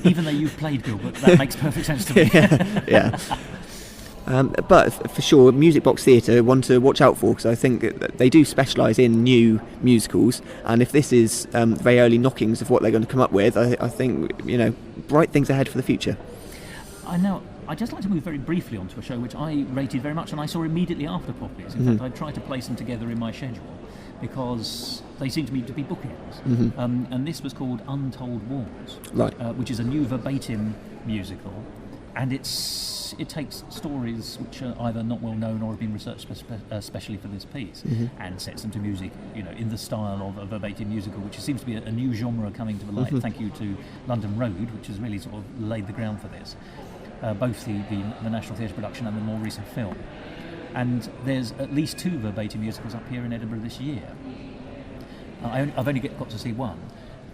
Even though you've played Gilbert, that makes perfect sense to me. Yeah. But for sure, Music Box Theatre, one to watch out for, because I think they do specialise in new musicals, and if this is very early knockings of what they're going to come up with, I think, you know, bright things ahead for the future. I know. I'd just like to move very briefly onto a show which I rated very much, and I saw immediately after Poppies. In fact, I tried to place them together in my schedule. because they seem to me to be bookends. And this was called Untold Wars, Right. Which is a new verbatim musical, and it takes stories which are either not well known or have been researched especially for this piece, and sets them to music, in the style of a verbatim musical, which seems to be a new genre coming to the light. Thank you to London Road, which has really sort of laid the ground for this, both the National Theatre production and the more recent film. And there's at least 2 verbatim musicals up here in Edinburgh this year. I've only got to see one.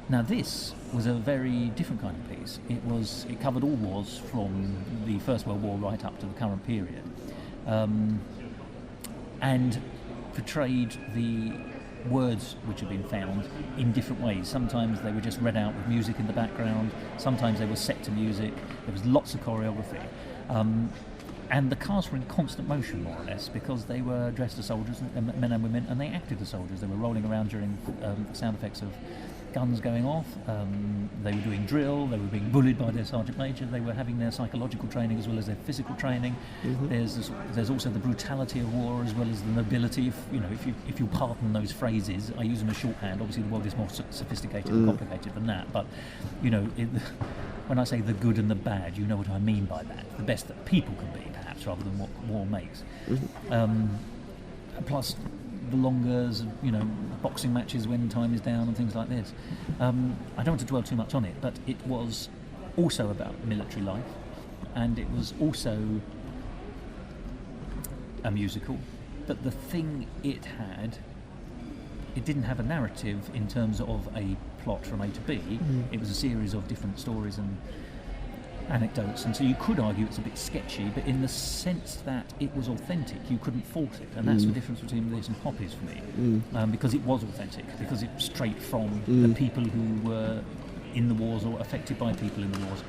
Now this was a very different kind of piece. It covered all wars from the First World War right up to the current period, and portrayed the words which had been found in different ways. Sometimes they were just read out with music in the background, sometimes they were set to music, there was lots of choreography. And the cast were in constant motion, more or less, because they were dressed as soldiers, men and women, and they acted as soldiers. They were rolling around during sound effects of guns going off. They were doing drill. They were being bullied by their sergeant major. They were having their psychological training as well as their physical training. There's also the brutality of war as well as the nobility. If you pardon those phrases, I use them as shorthand. Obviously, the world is more sophisticated and complicated than that. But when I say the good and the bad, you know what I mean by that. The best that people can be, perhaps, rather than what war makes. Plus the longers, boxing matches when time is down and things like this. I don't want to dwell too much on it, but it was also about military life, and it was also a musical. But the thing it didn't have a narrative in terms of a plot from A to B. It was a series of different stories and anecdotes, and so you could argue it's a bit sketchy, but in the sense that it was authentic, you couldn't fault it, and that's the difference between this and Poppies for me, because it was authentic, because it was straight from the people who were in the wars or affected by people in the wars,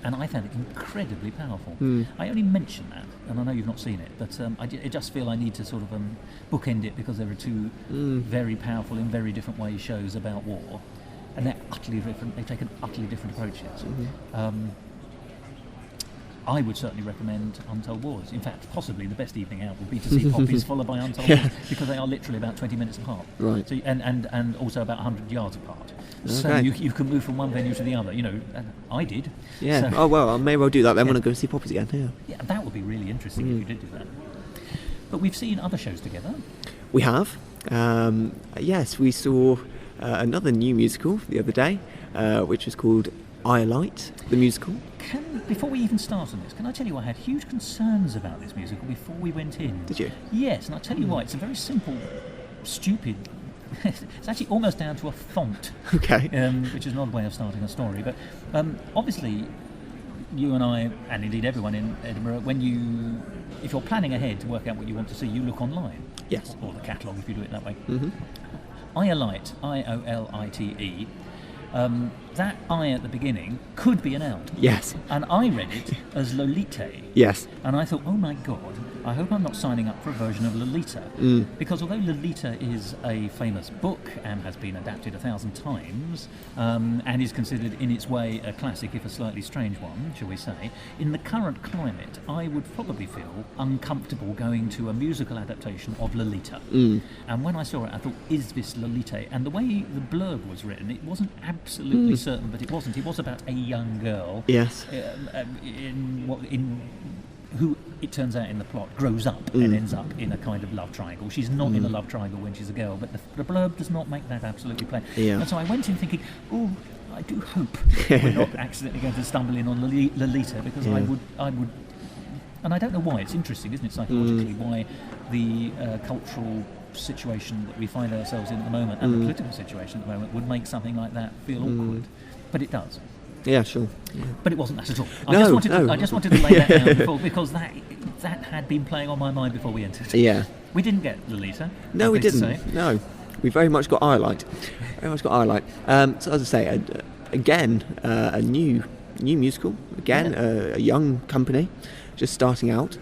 and I found it incredibly powerful. I only mention that, and I know you've not seen it, but I just feel I need to sort of bookend it, because there are 2 very powerful, in very different ways, shows about war. And they're utterly different. They've taken utterly different approaches. I would certainly recommend Untold Wars. In fact, possibly the best evening out would be to see Poppies followed by Untold Wars, because they are literally about 20 minutes apart. Right. So, and also about 100 yards apart. Okay. So you can move from one venue to the other. I did. Yeah. So, Oh well, I may well do that then when I go see Poppies again. yeah, that would be really interesting if you did do that. But we've seen other shows together. We have. Yes, we saw another new musical the other day, which was called Iolite, the musical. Before we even start on this, can I tell you I had huge concerns about this musical before we went in? Did you? Yes, and I'll tell you why. It's a very simple, stupid... it's actually almost down to a font. Okay. Which is an odd way of starting a story. But obviously, you and I, and indeed everyone in Edinburgh, if you're planning ahead to work out what you want to see, you look online. Yes. Or the catalogue, if you do it that way. Iolite, I-O-L-I-T-E. That I at the beginning could be an out. Yes. And I read it as Lolita. Yes. And I thought, oh my God, I hope I'm not signing up for a version of Lolita. Because although Lolita is a famous book and has been adapted 1,000 times, and is considered in its way a classic, if a slightly strange one, shall we say, in the current climate, I would probably feel uncomfortable going to a musical adaptation of Lolita. And when I saw it, I thought, is this Lolita? And the way the blurb was written, it wasn't absolutely certain, but it wasn't. It was about a young girl. Yes. Who, it turns out in the plot, grows up and ends up in a kind of love triangle. She's not in a love triangle when she's a girl, but the blurb does not make that absolutely plain. Yeah. And so I went in thinking, oh, I do hope we're not accidentally going to stumble in on Lolita, because I would, and I don't know why. It's interesting, isn't it, psychologically, why the cultural situation that we find ourselves in at the moment, and the political situation at the moment, would make something like that feel awkward. But it does. Yeah, sure. Yeah. But it wasn't that at all. I No, just wanted to lay that down before, because that had been playing on my mind before we entered. Yeah. We didn't get Lolita. No, we I'm pleased to didn't. say. No, we very much got Iolite. So as I say, again, a new musical. Again, a young company, just starting out.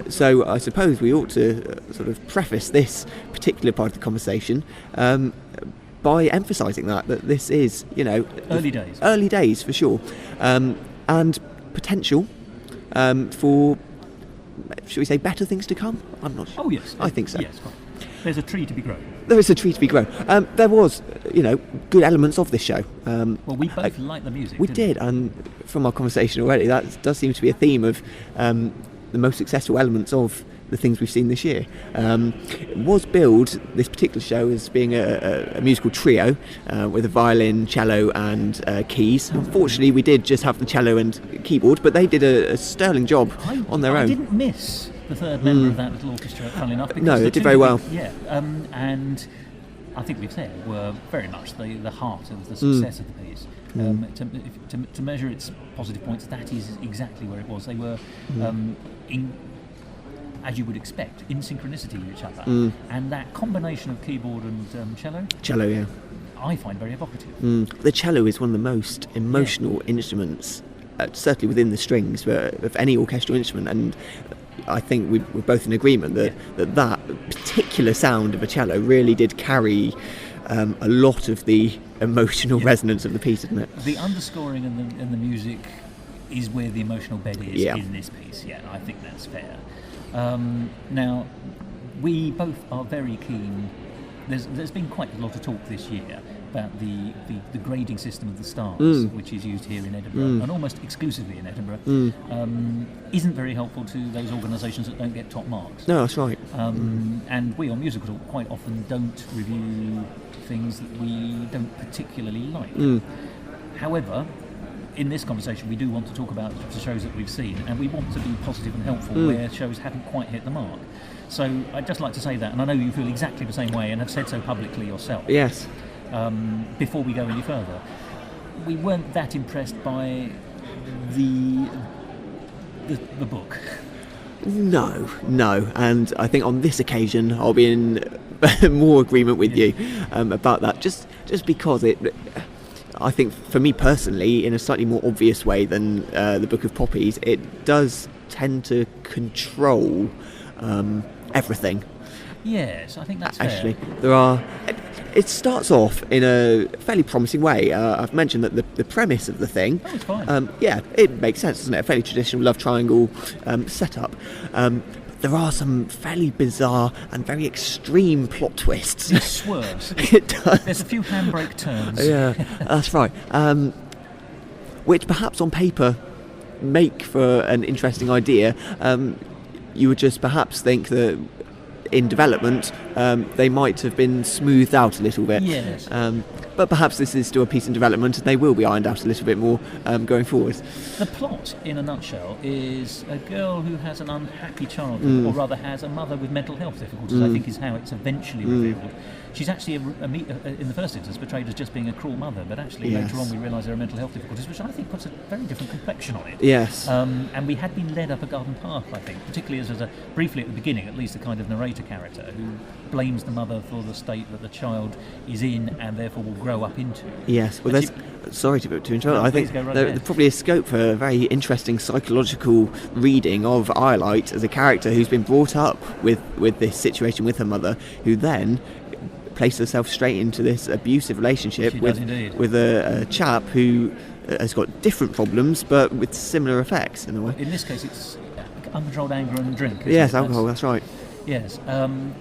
So I suppose we ought to sort of preface this particular part of the conversation by emphasising that this is, early days for sure, and potential for, shall we say, better things to come. I'm not sure. Oh yes, I think so. Yes, quite. There's a tree to be grown. There is a tree to be grown. There was, good elements of this show. Well, we both liked the music. We didn't did, and from our conversation already, that does seem to be a theme of the most successful elements of the things we've seen this year. It was billed, this particular show, as being a musical trio with a violin, cello and keys. Unfortunately, we did just have the cello and keyboard, but they did a sterling job on their own. I didn't miss the third member of that little orchestra, funnily enough. Because No, they did very well. Yeah, and I think we've said were very much the heart of the success of the piece. To measure its positive points, that is exactly where it was. They were as you would expect, in synchronicity with each other. And that combination of keyboard and cello, Yeah. I find very evocative. The cello is one of the most emotional instruments, certainly within the strings, of any orchestral instrument, and I think we're both in agreement that particular sound of a cello really did carry a lot of the emotional resonance of the piece, didn't it? The underscoring and the music is where the emotional bed is in this piece. Yeah, I think that's fair. Now, we both are very keen. There's been quite a lot of talk this year about the grading system of the stars, which is used here in Edinburgh, and almost exclusively in Edinburgh, isn't very helpful to those organisations that don't get top marks. No, that's right. And we on Musical Talk quite often don't review things that we don't particularly like. However, in this conversation, we do want to talk about the shows that we've seen, and we want to be positive and helpful where shows haven't quite hit the mark. So I'd just like to say that, and I know you feel exactly the same way and have said so publicly yourself. Yes. Before we go any further, we weren't that impressed by the book. No, and I think on this occasion I'll be in more agreement with you about that, just because I think for me personally, in a slightly more obvious way than the Book of Poppies, it does tend to control everything. Yes, I think that's actually fair. It starts off in a fairly promising way. I've mentioned that the premise of the thing, it's fine. It makes sense, doesn't it? A fairly traditional love triangle setup. There are some fairly bizarre and very extreme plot twists. It swerves. It does. There's a few handbrake turns. Yeah, that's right. Which perhaps on paper make for an interesting idea. You would just perhaps think that in development they might have been smoothed out a little bit. Yes. But perhaps this is still a piece in development and they will be ironed out a little bit more going forward. The plot, in a nutshell, is a girl who has an unhappy childhood, or rather has a mother with mental health difficulties, I think is how it's eventually revealed. She's actually, in the first instance, portrayed as just being a cruel mother, but actually later on we realise there are mental health difficulties, which I think puts a very different complexion on it. Yes. And we had been led up a garden path, I think, particularly as briefly at the beginning, at least a kind of narrator character who blames the mother for the state that the child is in and therefore will grow up into. Yes, well, sorry to interrupt. No, I think there probably is scope for a very interesting psychological reading of Iolite as a character who's been brought up with this situation with her mother, who then placed herself straight into this abusive relationship with a chap who has got different problems but with similar effects in a way. In this case, it's uncontrolled anger and drink. Yes, alcohol. That's right. Yes,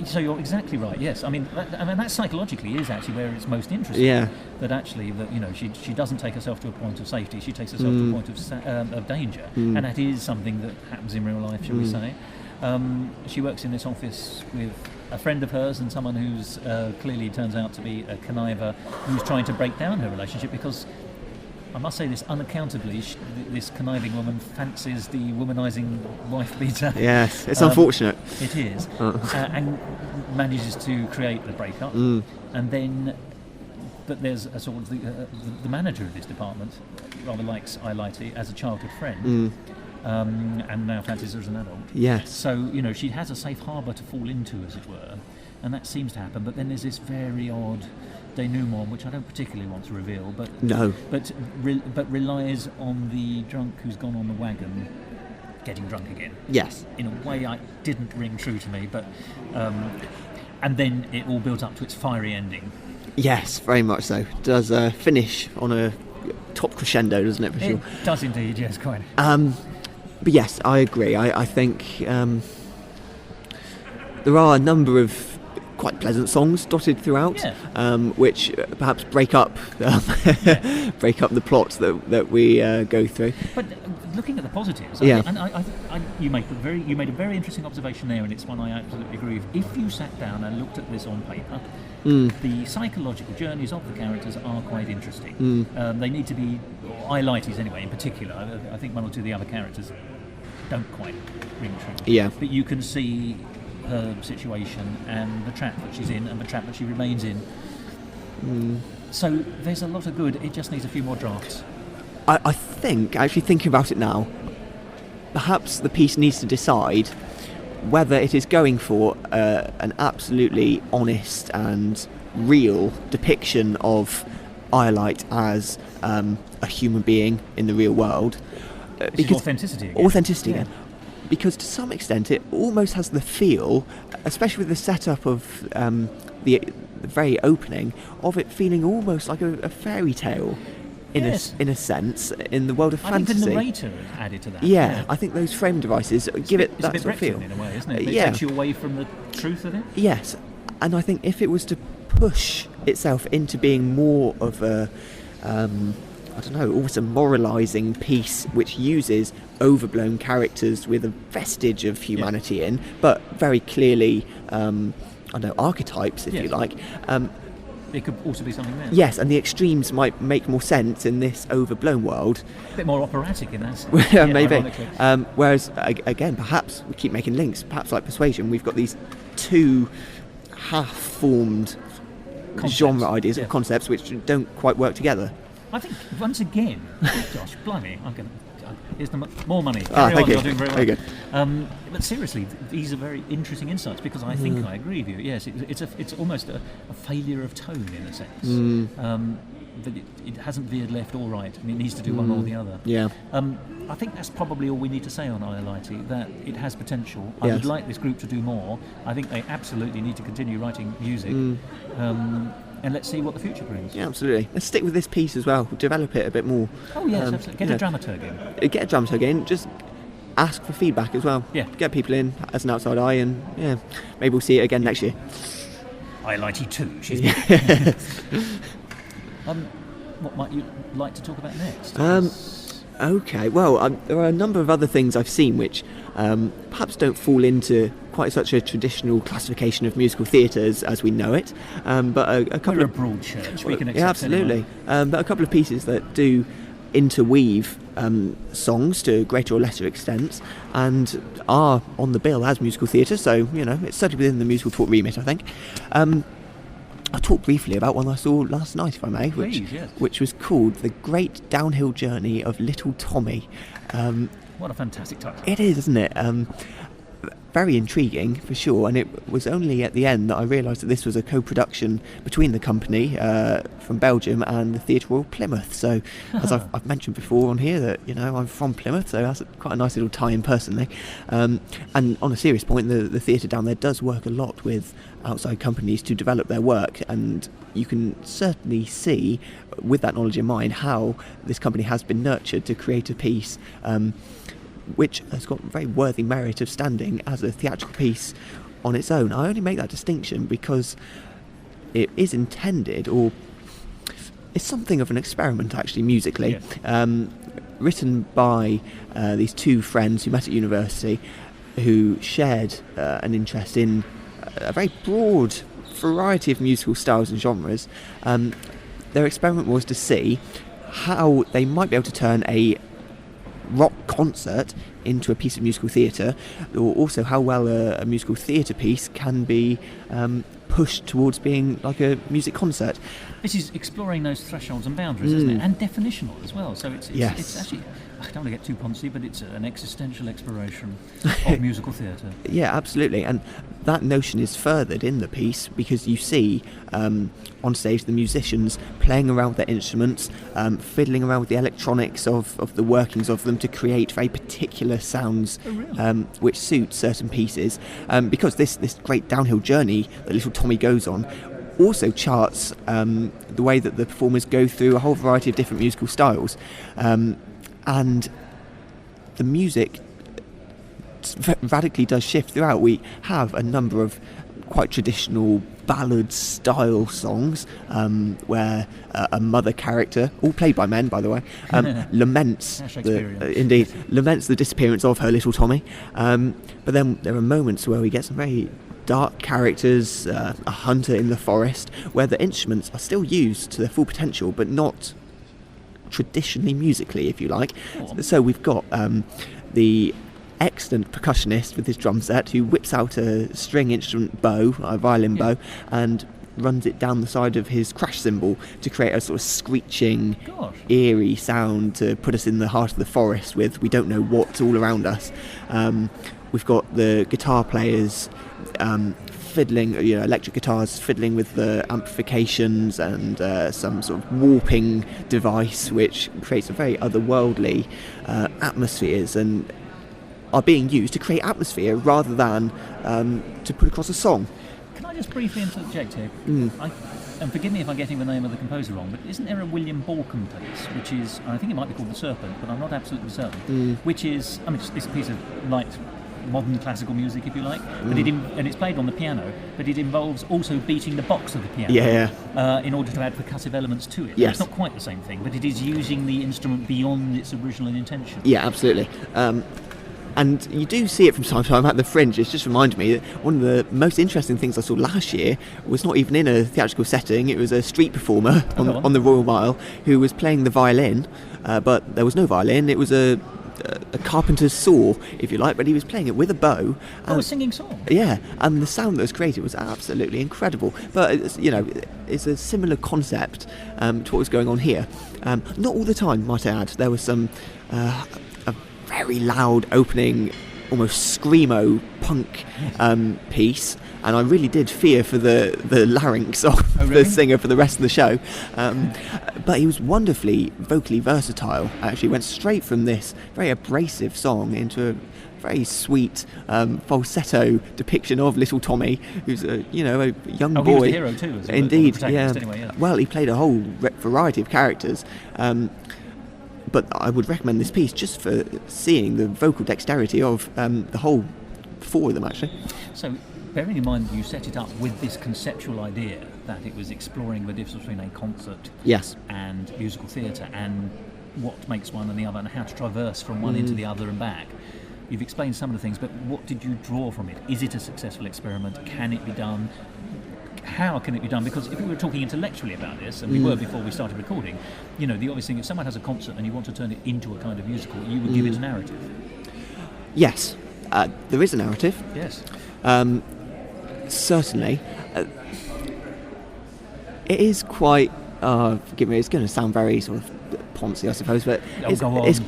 so you're exactly right. Yes, I mean that psychologically is actually where it's most interesting. Yeah. That actually, she doesn't take herself to a point of safety. She takes herself to a point of danger, and that is something that happens in real life, shall we say? She works in this office with a friend of hers and someone who's clearly turns out to be a conniver who's trying to break down her relationship because. I must say this unaccountably, this conniving woman fancies the womanising wife beater. Yes, it's unfortunate. It is. And manages to create the breakup. And then, but there's a sort of the manager of this department rather likes Iolite as a childhood friend. And now fancies her as an adult. Yes. So, she has a safe harbour to fall into, as it were. And that seems to happen. But then there's this very odd denouement, which I don't particularly want to reveal, but relies on the drunk who's gone on the wagon getting drunk again. Yes. In a way, it didn't ring true to me, but and then it all built up to its fiery ending. Yes, very much so. It does finish on a top crescendo, doesn't it? For sure. It does indeed. Yes, quite. But yes, I agree. I think there are a number of quite pleasant songs dotted throughout, Yeah. which perhaps break up the plot that we go through. But looking at the positives, Yeah. you made a very interesting observation there, and it's one I absolutely agree with. If you sat down and looked at this on paper, the psychological journeys of the characters are quite interesting. They need to be highlighted anyway. In particular, I think one or two of the other characters don't quite ring true. Yeah. But you can see her situation and the trap that she's in and the trap that she remains in. So there's a lot of good. It just needs a few more drafts. I think, actually thinking about it now, perhaps the piece needs to decide whether it is going for an absolutely honest and real depiction of Iolite as a human being in the real world. Because authenticity again. Authenticity again. Because to some extent it almost has the feel, especially with the setup of the very opening, of it feeling almost like a fairy tale. In a sense, in the world of fantasy. I think the narrator has added to that. Yeah, I think those frame devices give it that sort of feel. in a way, isn't it? It takes you away from the truth of it. Yes, and I think if it was to push itself into being more of a, almost a moralising piece which uses overblown characters with a vestige of humanity in, but very clearly, archetypes, if you like. It could also be something there. Yes, and the extremes might make more sense in this overblown world. A bit more operatic in that sense. Maybe. Whereas, again, perhaps we keep making links. Perhaps like Persuasion, we've got these two half-formed genre ideas or concepts which don't quite work together. I think, once again, Josh, blimey, here's more money. Thank you. You're doing very well. Very good. But seriously, these are very interesting insights, because I think I agree with you. Yes, it's almost a failure of tone in a sense. That it hasn't veered left or right, and it needs to do one or the other. Yeah. I think that's probably all we need to say on Iolite, that it has potential. I would like this group to do more. I think they absolutely need to continue writing music. And let's see what the future brings. Yeah, absolutely. Let's stick with this piece as well. Develop it a bit more. Oh yes, absolutely. Get a dramaturg in. Get a dramaturg in. Just ask for feedback as well. Yeah. Get people in as an outside eye, and maybe we'll see it again next year. Iolite 2. She's what might you like to talk about next? Okay. Well, there are a number of other things I've seen which perhaps don't fall into quite such a traditional classification of musical theatre as we know it, but a couple We're of a broad church. We can accept absolutely. But a couple of pieces that do interweave songs to a greater or lesser extent and are on the bill as musical theatre. So it's certainly within the musical talk remit, I think. I'll talk briefly about one I saw last night, if I may, which was called The Great Downhill Journey of Little Tommy. What a fantastic title. It is, isn't it? Very intriguing, for sure, and it was only at the end that I realised that this was a co-production between the company from Belgium and the Theatre Royal Plymouth. So, as I've mentioned before on here, that I'm from Plymouth, so that's quite a nice little tie-in personally. And on a serious point, the theatre down there does work a lot with outside companies to develop their work, and you can certainly see, with that knowledge in mind, how this company has been nurtured to create a piece which has got very worthy merit of standing as a theatrical piece on its own. I only make that distinction because it is intended, or it's something of an experiment actually musically, written by these two friends who met at university, who shared an interest in a very broad variety of musical styles and genres. Their experiment was to see how they might be able to turn a rock concert into a piece of musical theatre, or also how well a musical theatre piece can be pushed towards being like a music concert. This is exploring those thresholds and boundaries, isn't it? And definitional as well. So it's actually, I don't want to get too poncy, but it's an existential exploration of musical theatre. Yeah, absolutely. And that notion is furthered in the piece because you see on stage the musicians playing around with their instruments, fiddling around with the electronics of the workings of them to create very particular sounds which suit certain pieces. Because this great downhill journey that little Tommy goes on also charts the way that the performers go through a whole variety of different musical styles. And the music radically does shift throughout. We have a number of quite traditional ballad-style songs, where a mother character, all played by men, by the way, laments the disappearance of her little Tommy. But then there are moments where we get some very dark characters, a hunter in the forest, where the instruments are still used to their full potential, but not traditionally musically, if you like. So we've got the excellent percussionist with his drum set who whips out a string instrument bow, a violin bow, and runs it down the side of his crash cymbal to create a sort of screeching, eerie sound to put us in the heart of the forest with we don't know what's all around us. We've got the guitar players fiddling, electric guitars fiddling with the amplifications and some sort of warping device which creates a very otherworldly atmospheres and are being used to create atmosphere rather than to put across a song. Can I just briefly interject here? And forgive me if I'm getting the name of the composer wrong, but isn't there a William Borkham piece, which is, I think it might be called The Serpent, but I'm not absolutely certain, which is, it's a piece of light modern classical music, if you like, but and it's played on the piano, but it involves also beating the box of the piano in order to add percussive elements to it. Yes. It's not quite the same thing, but it is using the instrument beyond its original intention. Yeah, absolutely. And you do see it from time to time at the Fringe. It's just reminded me that one of the most interesting things I saw last year was not even in a theatrical setting. It was a street performer on the Royal Mile who was playing the violin, but there was no violin. It was a carpenter's saw, if you like, but he was playing it with a bow. A singing song. Yeah, and the sound that was created was absolutely incredible. But it's a similar concept to what was going on here. Not all the time, might I add. There was some a very loud opening, almost screamo punk piece, and I really did fear for the larynx of the singer for the rest of the show. But he was wonderfully vocally versatile. Actually went straight from this very abrasive song into a very sweet falsetto depiction of little Tommy, who's a young boy. He was the hero too. Indeed, anyway, yeah. Well, he played a whole variety of characters. But I would recommend this piece just for seeing the vocal dexterity of the whole four of them, actually. So, bearing in mind you set it up with this conceptual idea that it was exploring the difference between a concert and musical theatre and what makes one and the other and how to traverse from one into the other and back. You've explained some of the things, but what did you draw from it? Is it a successful experiment? Can it be done? How can it be done? Because if we were talking intellectually about this, and we were before we started recording, the obvious thing, if someone has a concert and you want to turn it into a kind of musical, you would give it a narrative. Yes, there is a narrative. Yes. Certainly. It is quite, forgive me, it's going to sound very sort of poncy, I suppose, but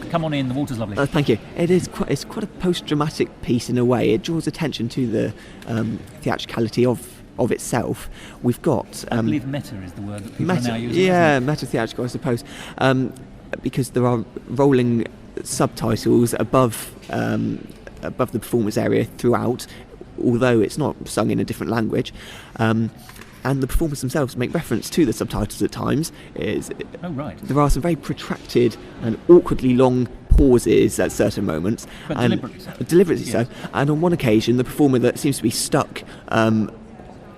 come on in, the water's lovely. Thank you. It's quite a post-dramatic piece in a way. It draws attention to the theatricality of itself. We've got I believe meta is the word that people are now using. Yeah, meta-theatrical, I suppose, because there are rolling subtitles above the performance area throughout, although it's not sung in a different language. And the performers themselves make reference to the subtitles at times. There are some very protracted and awkwardly long pauses at certain moments. But deliberately so. And on one occasion, the performer that seems to be stuck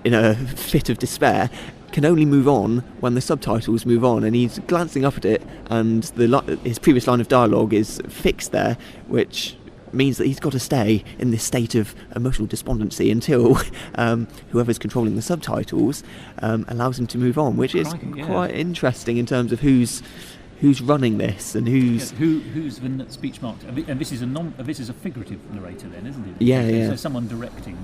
in a fit of despair can only move on when the subtitles move on, and he's glancing up at it, and his previous line of dialogue is fixed there, which means that he's got to stay in this state of emotional despondency until whoever's controlling the subtitles allows him to move on, which is quite interesting in terms of who's running this and who's the speech marked. And this is a figurative narrator, then, isn't it? Yeah. So someone directing.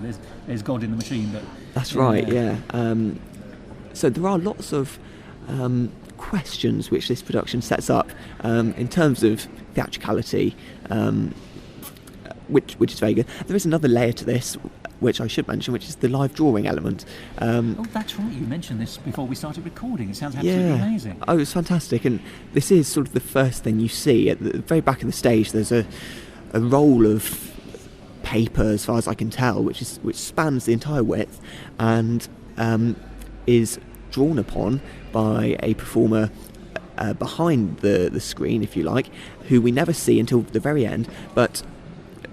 There's God in the machine, but that's right. Yeah. So there are lots of questions which this production sets up in terms of theatricality. Which is very good. There is another layer to this, which I should mention, which is the live drawing element. That's right. You mentioned this before we started recording. It sounds absolutely amazing. Oh, it's fantastic. And this is sort of the first thing you see. At the very back of the stage, there's a roll of paper, as far as I can tell, which spans the entire width and is drawn upon by a performer behind the screen, if you like, who we never see until the very end, but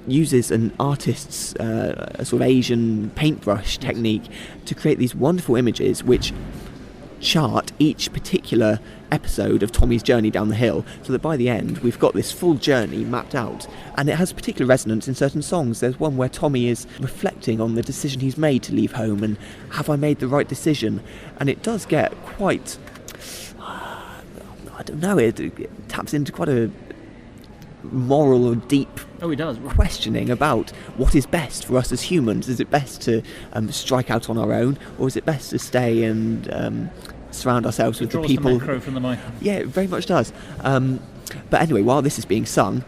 uses an artist's a sort of Asian paintbrush technique to create these wonderful images which chart each particular episode of Tommy's journey down the hill, so that by the end we've got this full journey mapped out, and it has particular resonance in certain songs. There's one where Tommy is reflecting on the decision he's made to leave home and have I made the right decision, and it does get quite I don't know, it taps into quite a moral or deep it does. questioning about what is best for us as humans. Is it best to strike out on our own, or is it best to stay and surround ourselves with the people? The macro from the mic. Yeah, it very much does. But anyway, while this is being sung,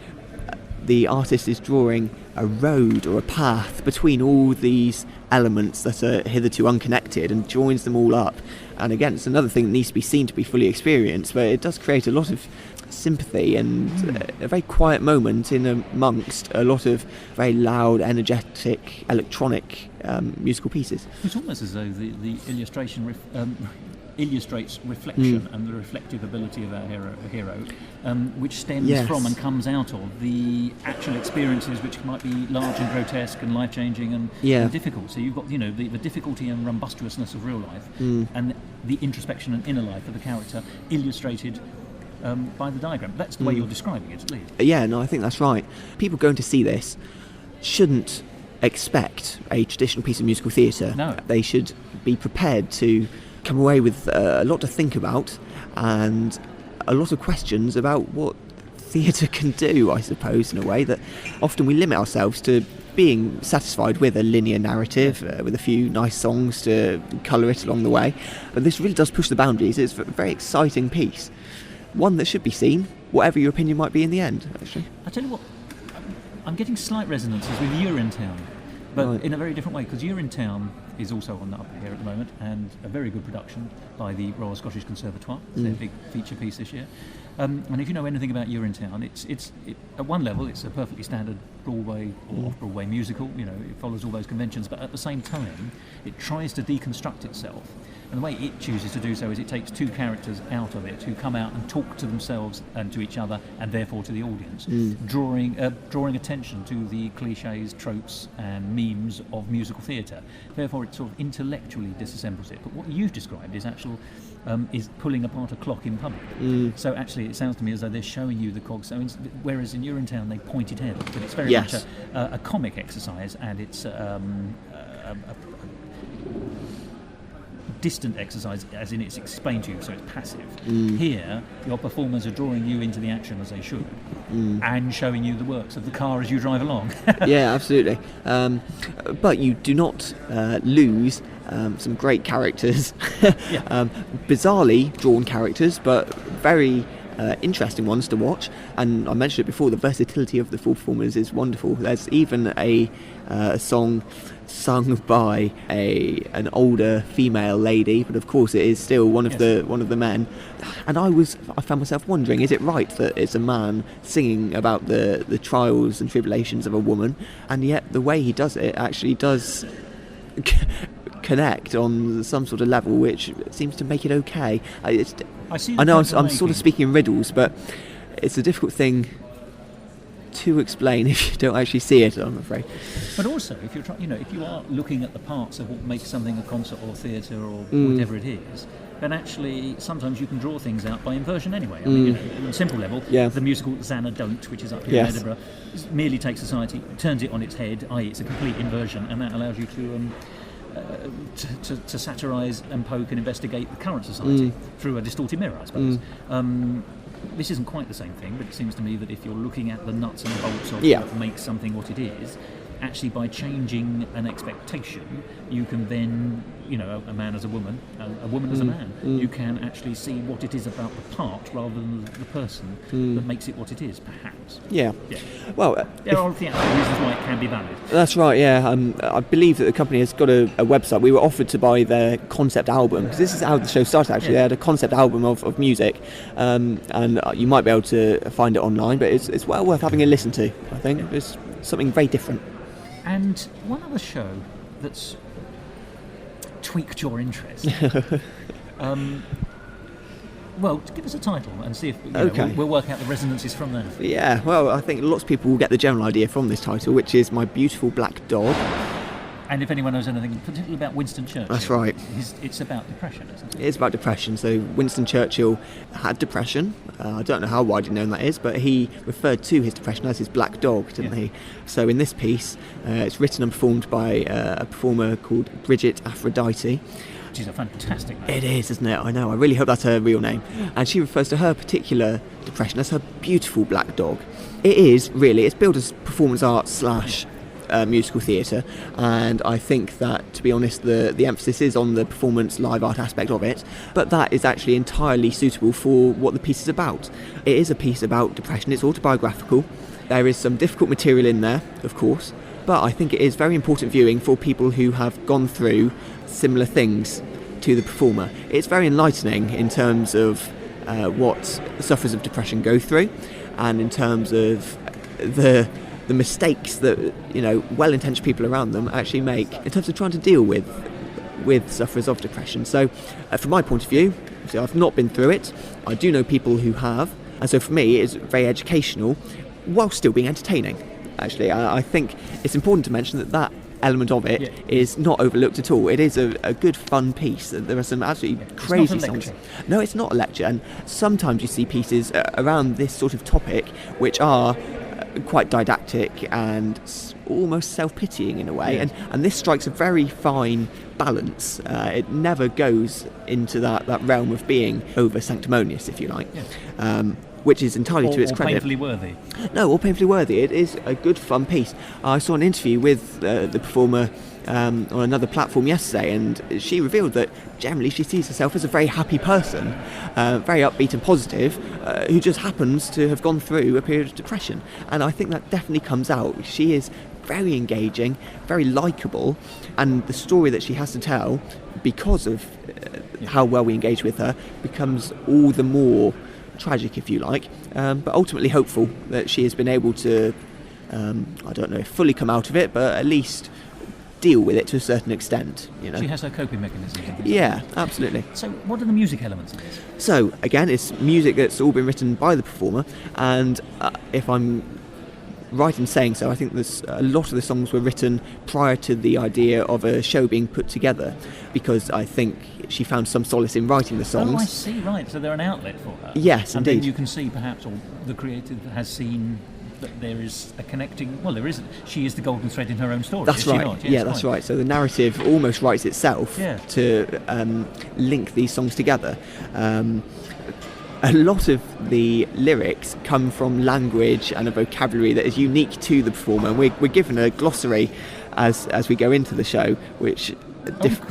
the artist is drawing a road or a path between all these elements that are hitherto unconnected and joins them all up. And again, it's another thing that needs to be seen to be fully experienced, but it does create a lot of sympathy and a very quiet moment in amongst a lot of very loud, energetic, electronic musical pieces. It's almost as though the illustration illustrates reflection and the reflective ability of our hero, which stems from and comes out of the actual experiences which might be large and grotesque and life-changing and difficult. So you've got the difficulty and rumbustuousness of real life and the introspection and inner life of the character illustrated by the diagram. That's the way you're describing it, at least. Yeah, no, I think that's right. People going to see this shouldn't expect a traditional piece of musical theatre. No. They should be prepared to come away with a lot to think about and a lot of questions about what theatre can do, I suppose, in a way that often we limit ourselves to being satisfied with a linear narrative with a few nice songs to colour it along the way. But this really does push the boundaries. It's a very exciting piece. One that should be seen, whatever your opinion might be in the end, actually. I tell you what, I'm getting slight resonances with Urinetown, but in a very different way, because Urinetown is also on the up here at the moment, and a very good production by the Royal Scottish Conservatoire. It's their big feature piece this year. And if you know anything about Urinetown, it's at one level it's a perfectly standard Broadway or off-Broadway musical. You know, it follows all those conventions, but at the same time, it tries to deconstruct itself. And the way it chooses to do so is it takes two characters out of it who come out and talk to themselves and to each other and therefore to the audience, drawing attention to the cliches, tropes and memes of musical theatre. Therefore it sort of intellectually disassembles it. But what you've described is is pulling apart a clock in public. So actually it sounds to me as though they're showing you the cogs. So whereas in Urinetown they point it out, but it's very much a comic exercise, and it's a distant exercise, as in it's explained to you, so it's passive. Here, your performers are drawing you into the action as they should, and showing you the works of the car as you drive along. Yeah, absolutely. But you do not lose some great characters. Bizarrely drawn characters, but very interesting ones to watch. And I mentioned it before, the versatility of the four performers is wonderful. There's even a song sung by an older female lady, but of course it is still one of the men. And I found myself wondering, is it right that it's a man singing about the trials and tribulations of a woman, and yet the way he does it actually does connect on some sort of level which seems to make it okay. I know I'm sort of speaking in riddles, but it's a difficult thing to explain if you don't actually see it, I'm afraid. But also, if you're if you are looking at the parts of what makes something a concert or theatre or whatever it is, then actually sometimes you can draw things out by inversion anyway. I mean, on a simple level, the musical Xanadont, which is up here in Edinburgh, merely takes society, turns it on its head, i.e. it's a complete inversion, and that allows you to satirise and poke and investigate the current society through a distorted mirror, I suppose. This isn't quite the same thing, but it seems to me that if you're looking at the nuts and bolts of what makes something what it is, actually by changing an expectation, you can then, a man as a woman, a woman as a man, you can actually see what it is about the part rather than the person that makes it what it is, perhaps. Yeah. Well, there are theatrical reasons why it can be valid. That's right, yeah. I believe that the company has got a website. We were offered to buy their concept album, because this is how the show started, actually. They had a concept album of music, and you might be able to find it online, but it's well worth having a listen to, I think. It's something very different. And one other show that's tweaked your interest Well, give us a title and see if Okay. we'll work out the resonances from there. Yeah, well, I think lots of people will get the general idea from this title, which is My Beautiful Black Dog. And if anyone knows anything particularly about Winston Churchill, That's right. It's about depression, isn't it? It is about depression. So Winston Churchill had depression. I don't know how widely known that is, but he referred to his depression as his black dog, didn't Yeah. he? So in this piece, it's written and performed by a performer called Bridget Aphrodite. Which is a fantastic name. It is, isn't it? I know. I really hope that's her real name. And she refers to her particular depression as her beautiful black dog. It is really. It's billed as performance art slash musical theatre, and I think that, to be honest, the emphasis is on the performance live art aspect of it, but that is actually entirely suitable for what the piece is about. It is a piece about depression. It's autobiographical. There is some difficult material in there, of course, but I think it is very important viewing for people who have gone through similar things to the performer. It's very enlightening in terms of what sufferers of depression go through, and in terms of the mistakes that well-intentioned people around them actually make in terms of trying to deal with sufferers of depression. So from my point of view, obviously I've not been through it. I do know people who have, and so for me it's very educational while still being entertaining. Actually, I think it's important to mention that element of it is not overlooked at all. It is a good fun piece. There are some absolutely crazy songs. No, it's not a lecture, and sometimes you see pieces around this sort of topic which are quite didactic and almost self-pitying in a way, and this strikes a very fine balance. It never goes into that realm of being over sanctimonious, if you like, which is entirely to its credit. Or painfully worthy. No, or painfully worthy. It is a good fun piece. I saw an interview with the performer on another platform yesterday, and she revealed that generally she sees herself as a very happy person, very upbeat and positive, who just happens to have gone through a period of depression. And I think that definitely comes out. She is very engaging, very likeable, and the story that she has to tell, because of how well we engage with her, becomes all the more tragic, if you like, but ultimately hopeful that she has been able to, I don't know if fully come out of it, but at least deal with it to a certain extent. She has her coping mechanisms. Yeah, absolutely. So what are the music elements of this? So again, it's music that's all been written by the performer, and if I'm right in saying so, I think a lot of the songs were written prior to the idea of a show being put together, because I think she found some solace in writing the songs. Oh, I see, right. So they're an outlet for her. Yes, and indeed. then you can see perhaps, or the creative has seen that there is a connecting, well, there isn't. She is the golden thread in her own story. That's is she right. not? Yeah, that's right. So the narrative almost writes itself to link these songs together. A lot of the lyrics come from language and a vocabulary that is unique to the performer. And we're given a glossary as we go into the show, which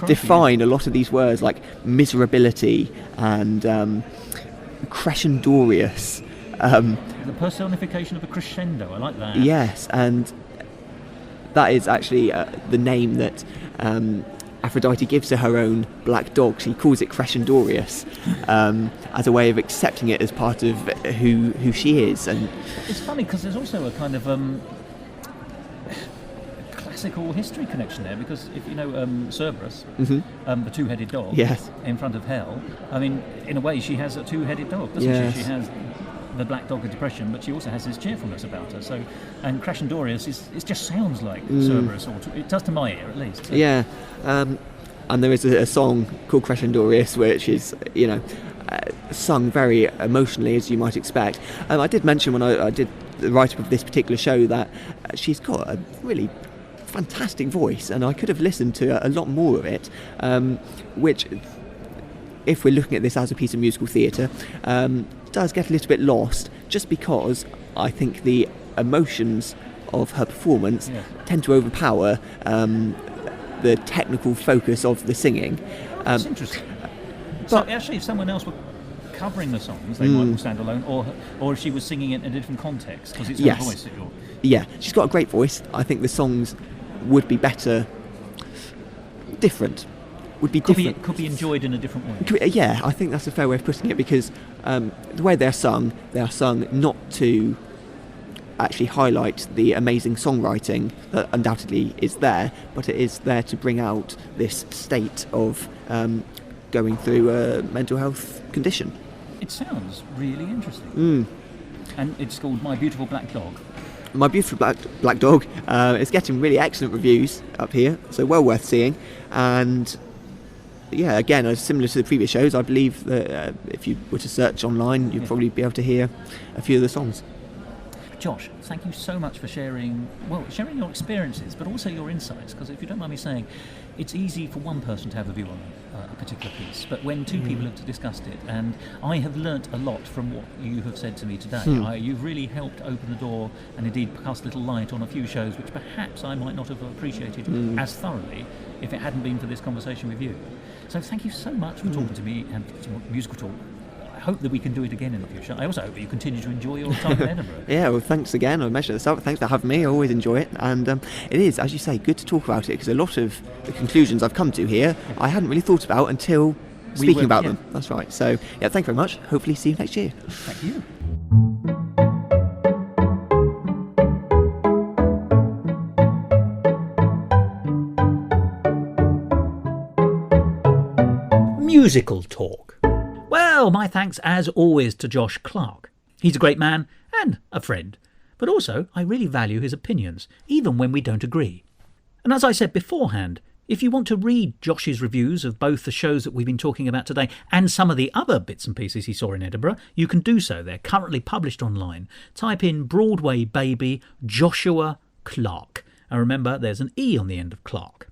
define a lot of these words like miserability and crescendorious. The personification of a crescendo, I like that. Yes, and that is actually the name that Aphrodite gives to her own black dog. She calls it Crescendorius as a way of accepting it as part of who she is. And it's funny because there's also a kind of classical history connection there, because if you know Cerberus, the two-headed dog, yes, in front of Hell, I mean, in a way she has a two-headed dog, doesn't yes. she? She has the black dog of depression, but she also has this cheerfulness about her. So, and Crescendorius it just sounds like Cerberus, or it does to my ear at least. So. Yeah, and there is a song called Crescendorius, which is sung very emotionally, as you might expect. I did mention when I did the write-up of this particular show that she's got a really fantastic voice, and I could have listened to a lot more of it, which, if we're looking at this as a piece of musical theatre, does get a little bit lost, just because I think the emotions of her performance tend to overpower the technical focus of the singing. That's interesting. So actually, if someone else were covering the songs, they might all stand alone, or if she was singing it in a different context, because it's her voice that you're... Yeah, she's got a great voice. I think the songs would be better, different. Could be enjoyed in a different way. Yeah, I think that's a fair way of putting it, because the way they are sung not to actually highlight the amazing songwriting that undoubtedly is there, but it is there to bring out this state of going through a mental health condition. It sounds really interesting. And it's called My Beautiful Black Dog. My Beautiful Black Dog. It's getting really excellent reviews up here, so well worth seeing. And yeah, again, similar to the previous shows, I believe that if you were to search online, you'd probably be able to hear a few of the songs. Josh, thank you so much for sharing your experiences, but also your insights, because if you don't mind me saying, it's easy for one person to have a view on a particular piece, but when two people have discussed it, and I have learnt a lot from what you have said to me today. You've really helped open the door and indeed cast a little light on a few shows which perhaps I might not have appreciated as thoroughly if it hadn't been for this conversation with you. So thank you so much for talking to me and Musical Talk. I hope that we can do it again in the future. I also hope that you continue to enjoy your time in Edinburgh. Yeah, well, thanks again. I mentioned at the start, thanks for having me. I always enjoy it. And it is, as you say, good to talk about it, because a lot of the conclusions I've come to here, I hadn't really thought about until speaking about them. That's right. So, yeah, thank you very much. Hopefully see you next year. Thank you. Musical Talk. Well, my thanks as always to Josh Clark. He's a great man and a friend, but also I really value his opinions, even when we don't agree. And as I said beforehand, if you want to read Josh's reviews of both the shows that we've been talking about today and some of the other bits and pieces he saw in Edinburgh, you can do so. They're currently published online. Type in Broadway Baby Joshua Clark. And remember, there's an E on the end of Clark.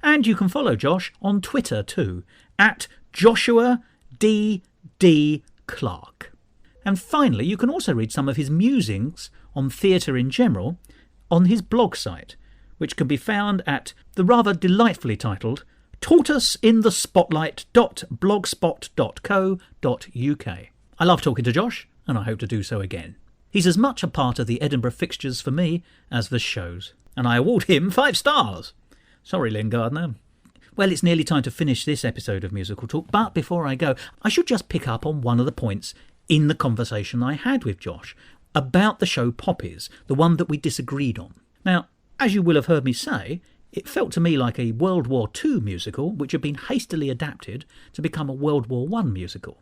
And you can follow Josh on Twitter too, at Joshua D. Clark. And finally, you can also read some of his musings on theatre in general on his blog site, which can be found at the rather delightfully titled tortoiseinthespotlight.blogspot.co.uk. I love talking to Josh, and I hope to do so again. He's as much a part of the Edinburgh fixtures for me as the shows, and I award him 5 stars. Sorry, Lynn Gardner. Well, it's nearly time to finish this episode of Musical Talk, but before I go, I should just pick up on one of the points in the conversation I had with Josh about the show Poppies, the one that we disagreed on. Now, as you will have heard me say, it felt to me like a World War II musical which had been hastily adapted to become a World War I musical.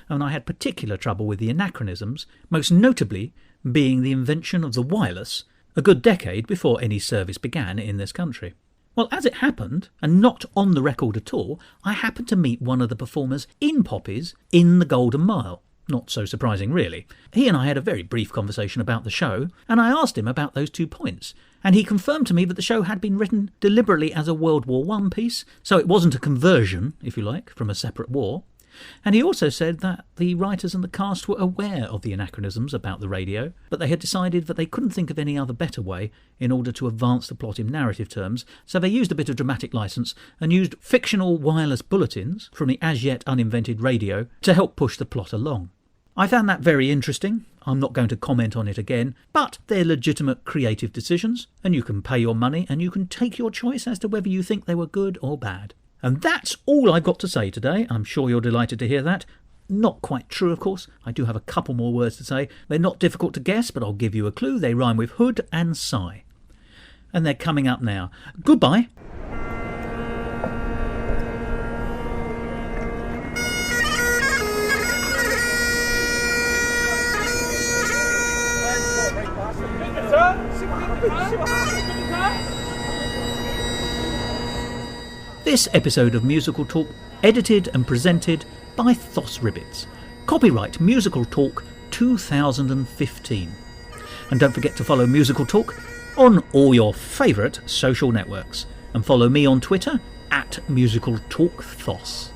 And I had particular trouble with the anachronisms, most notably being the invention of the wireless a good decade before any service began in this country. Well, as it happened, and not on the record at all, I happened to meet one of the performers in Poppies in the Golden Mile. Not so surprising, really. He and I had a very brief conversation about the show, and I asked him about those 2 points. And he confirmed to me that the show had been written deliberately as a World War I piece, so it wasn't a conversion, if you like, from a separate war. And he also said that the writers and the cast were aware of the anachronisms about the radio, but they had decided that they couldn't think of any other better way in order to advance the plot in narrative terms, so they used a bit of dramatic licence and used fictional wireless bulletins from the as-yet uninvented radio to help push the plot along. I found that very interesting. I'm not going to comment on it again, but they're legitimate creative decisions, and you can pay your money and you can take your choice as to whether you think they were good or bad. And that's all I've got to say today. I'm sure you're delighted to hear that. Not quite true, of course. I do have a couple more words to say. They're not difficult to guess, but I'll give you a clue. They rhyme with hood and sigh. And they're coming up now. Goodbye. This episode of Musical Talk, edited and presented by Thos Ribbits. Copyright Musical Talk 2015. And don't forget to follow Musical Talk on all your favourite social networks. And follow me on Twitter at Musical Talk Thos.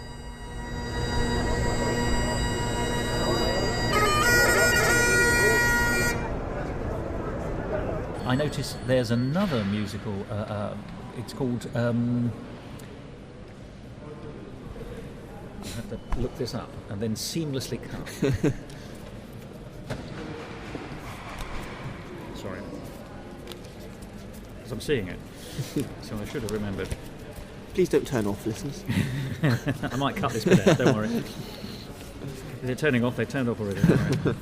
I noticed there's another musical, it's called... I have to look this up and then seamlessly cut. Sorry. Because I'm seeing it. So I should have remembered. Please don't turn off, listeners. I might cut this bit out, don't worry. Is it turning off? They turned off already. Right.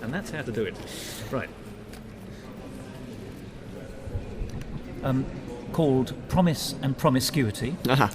And that's how to do it. Right. called Promise and Promiscuity. Aha.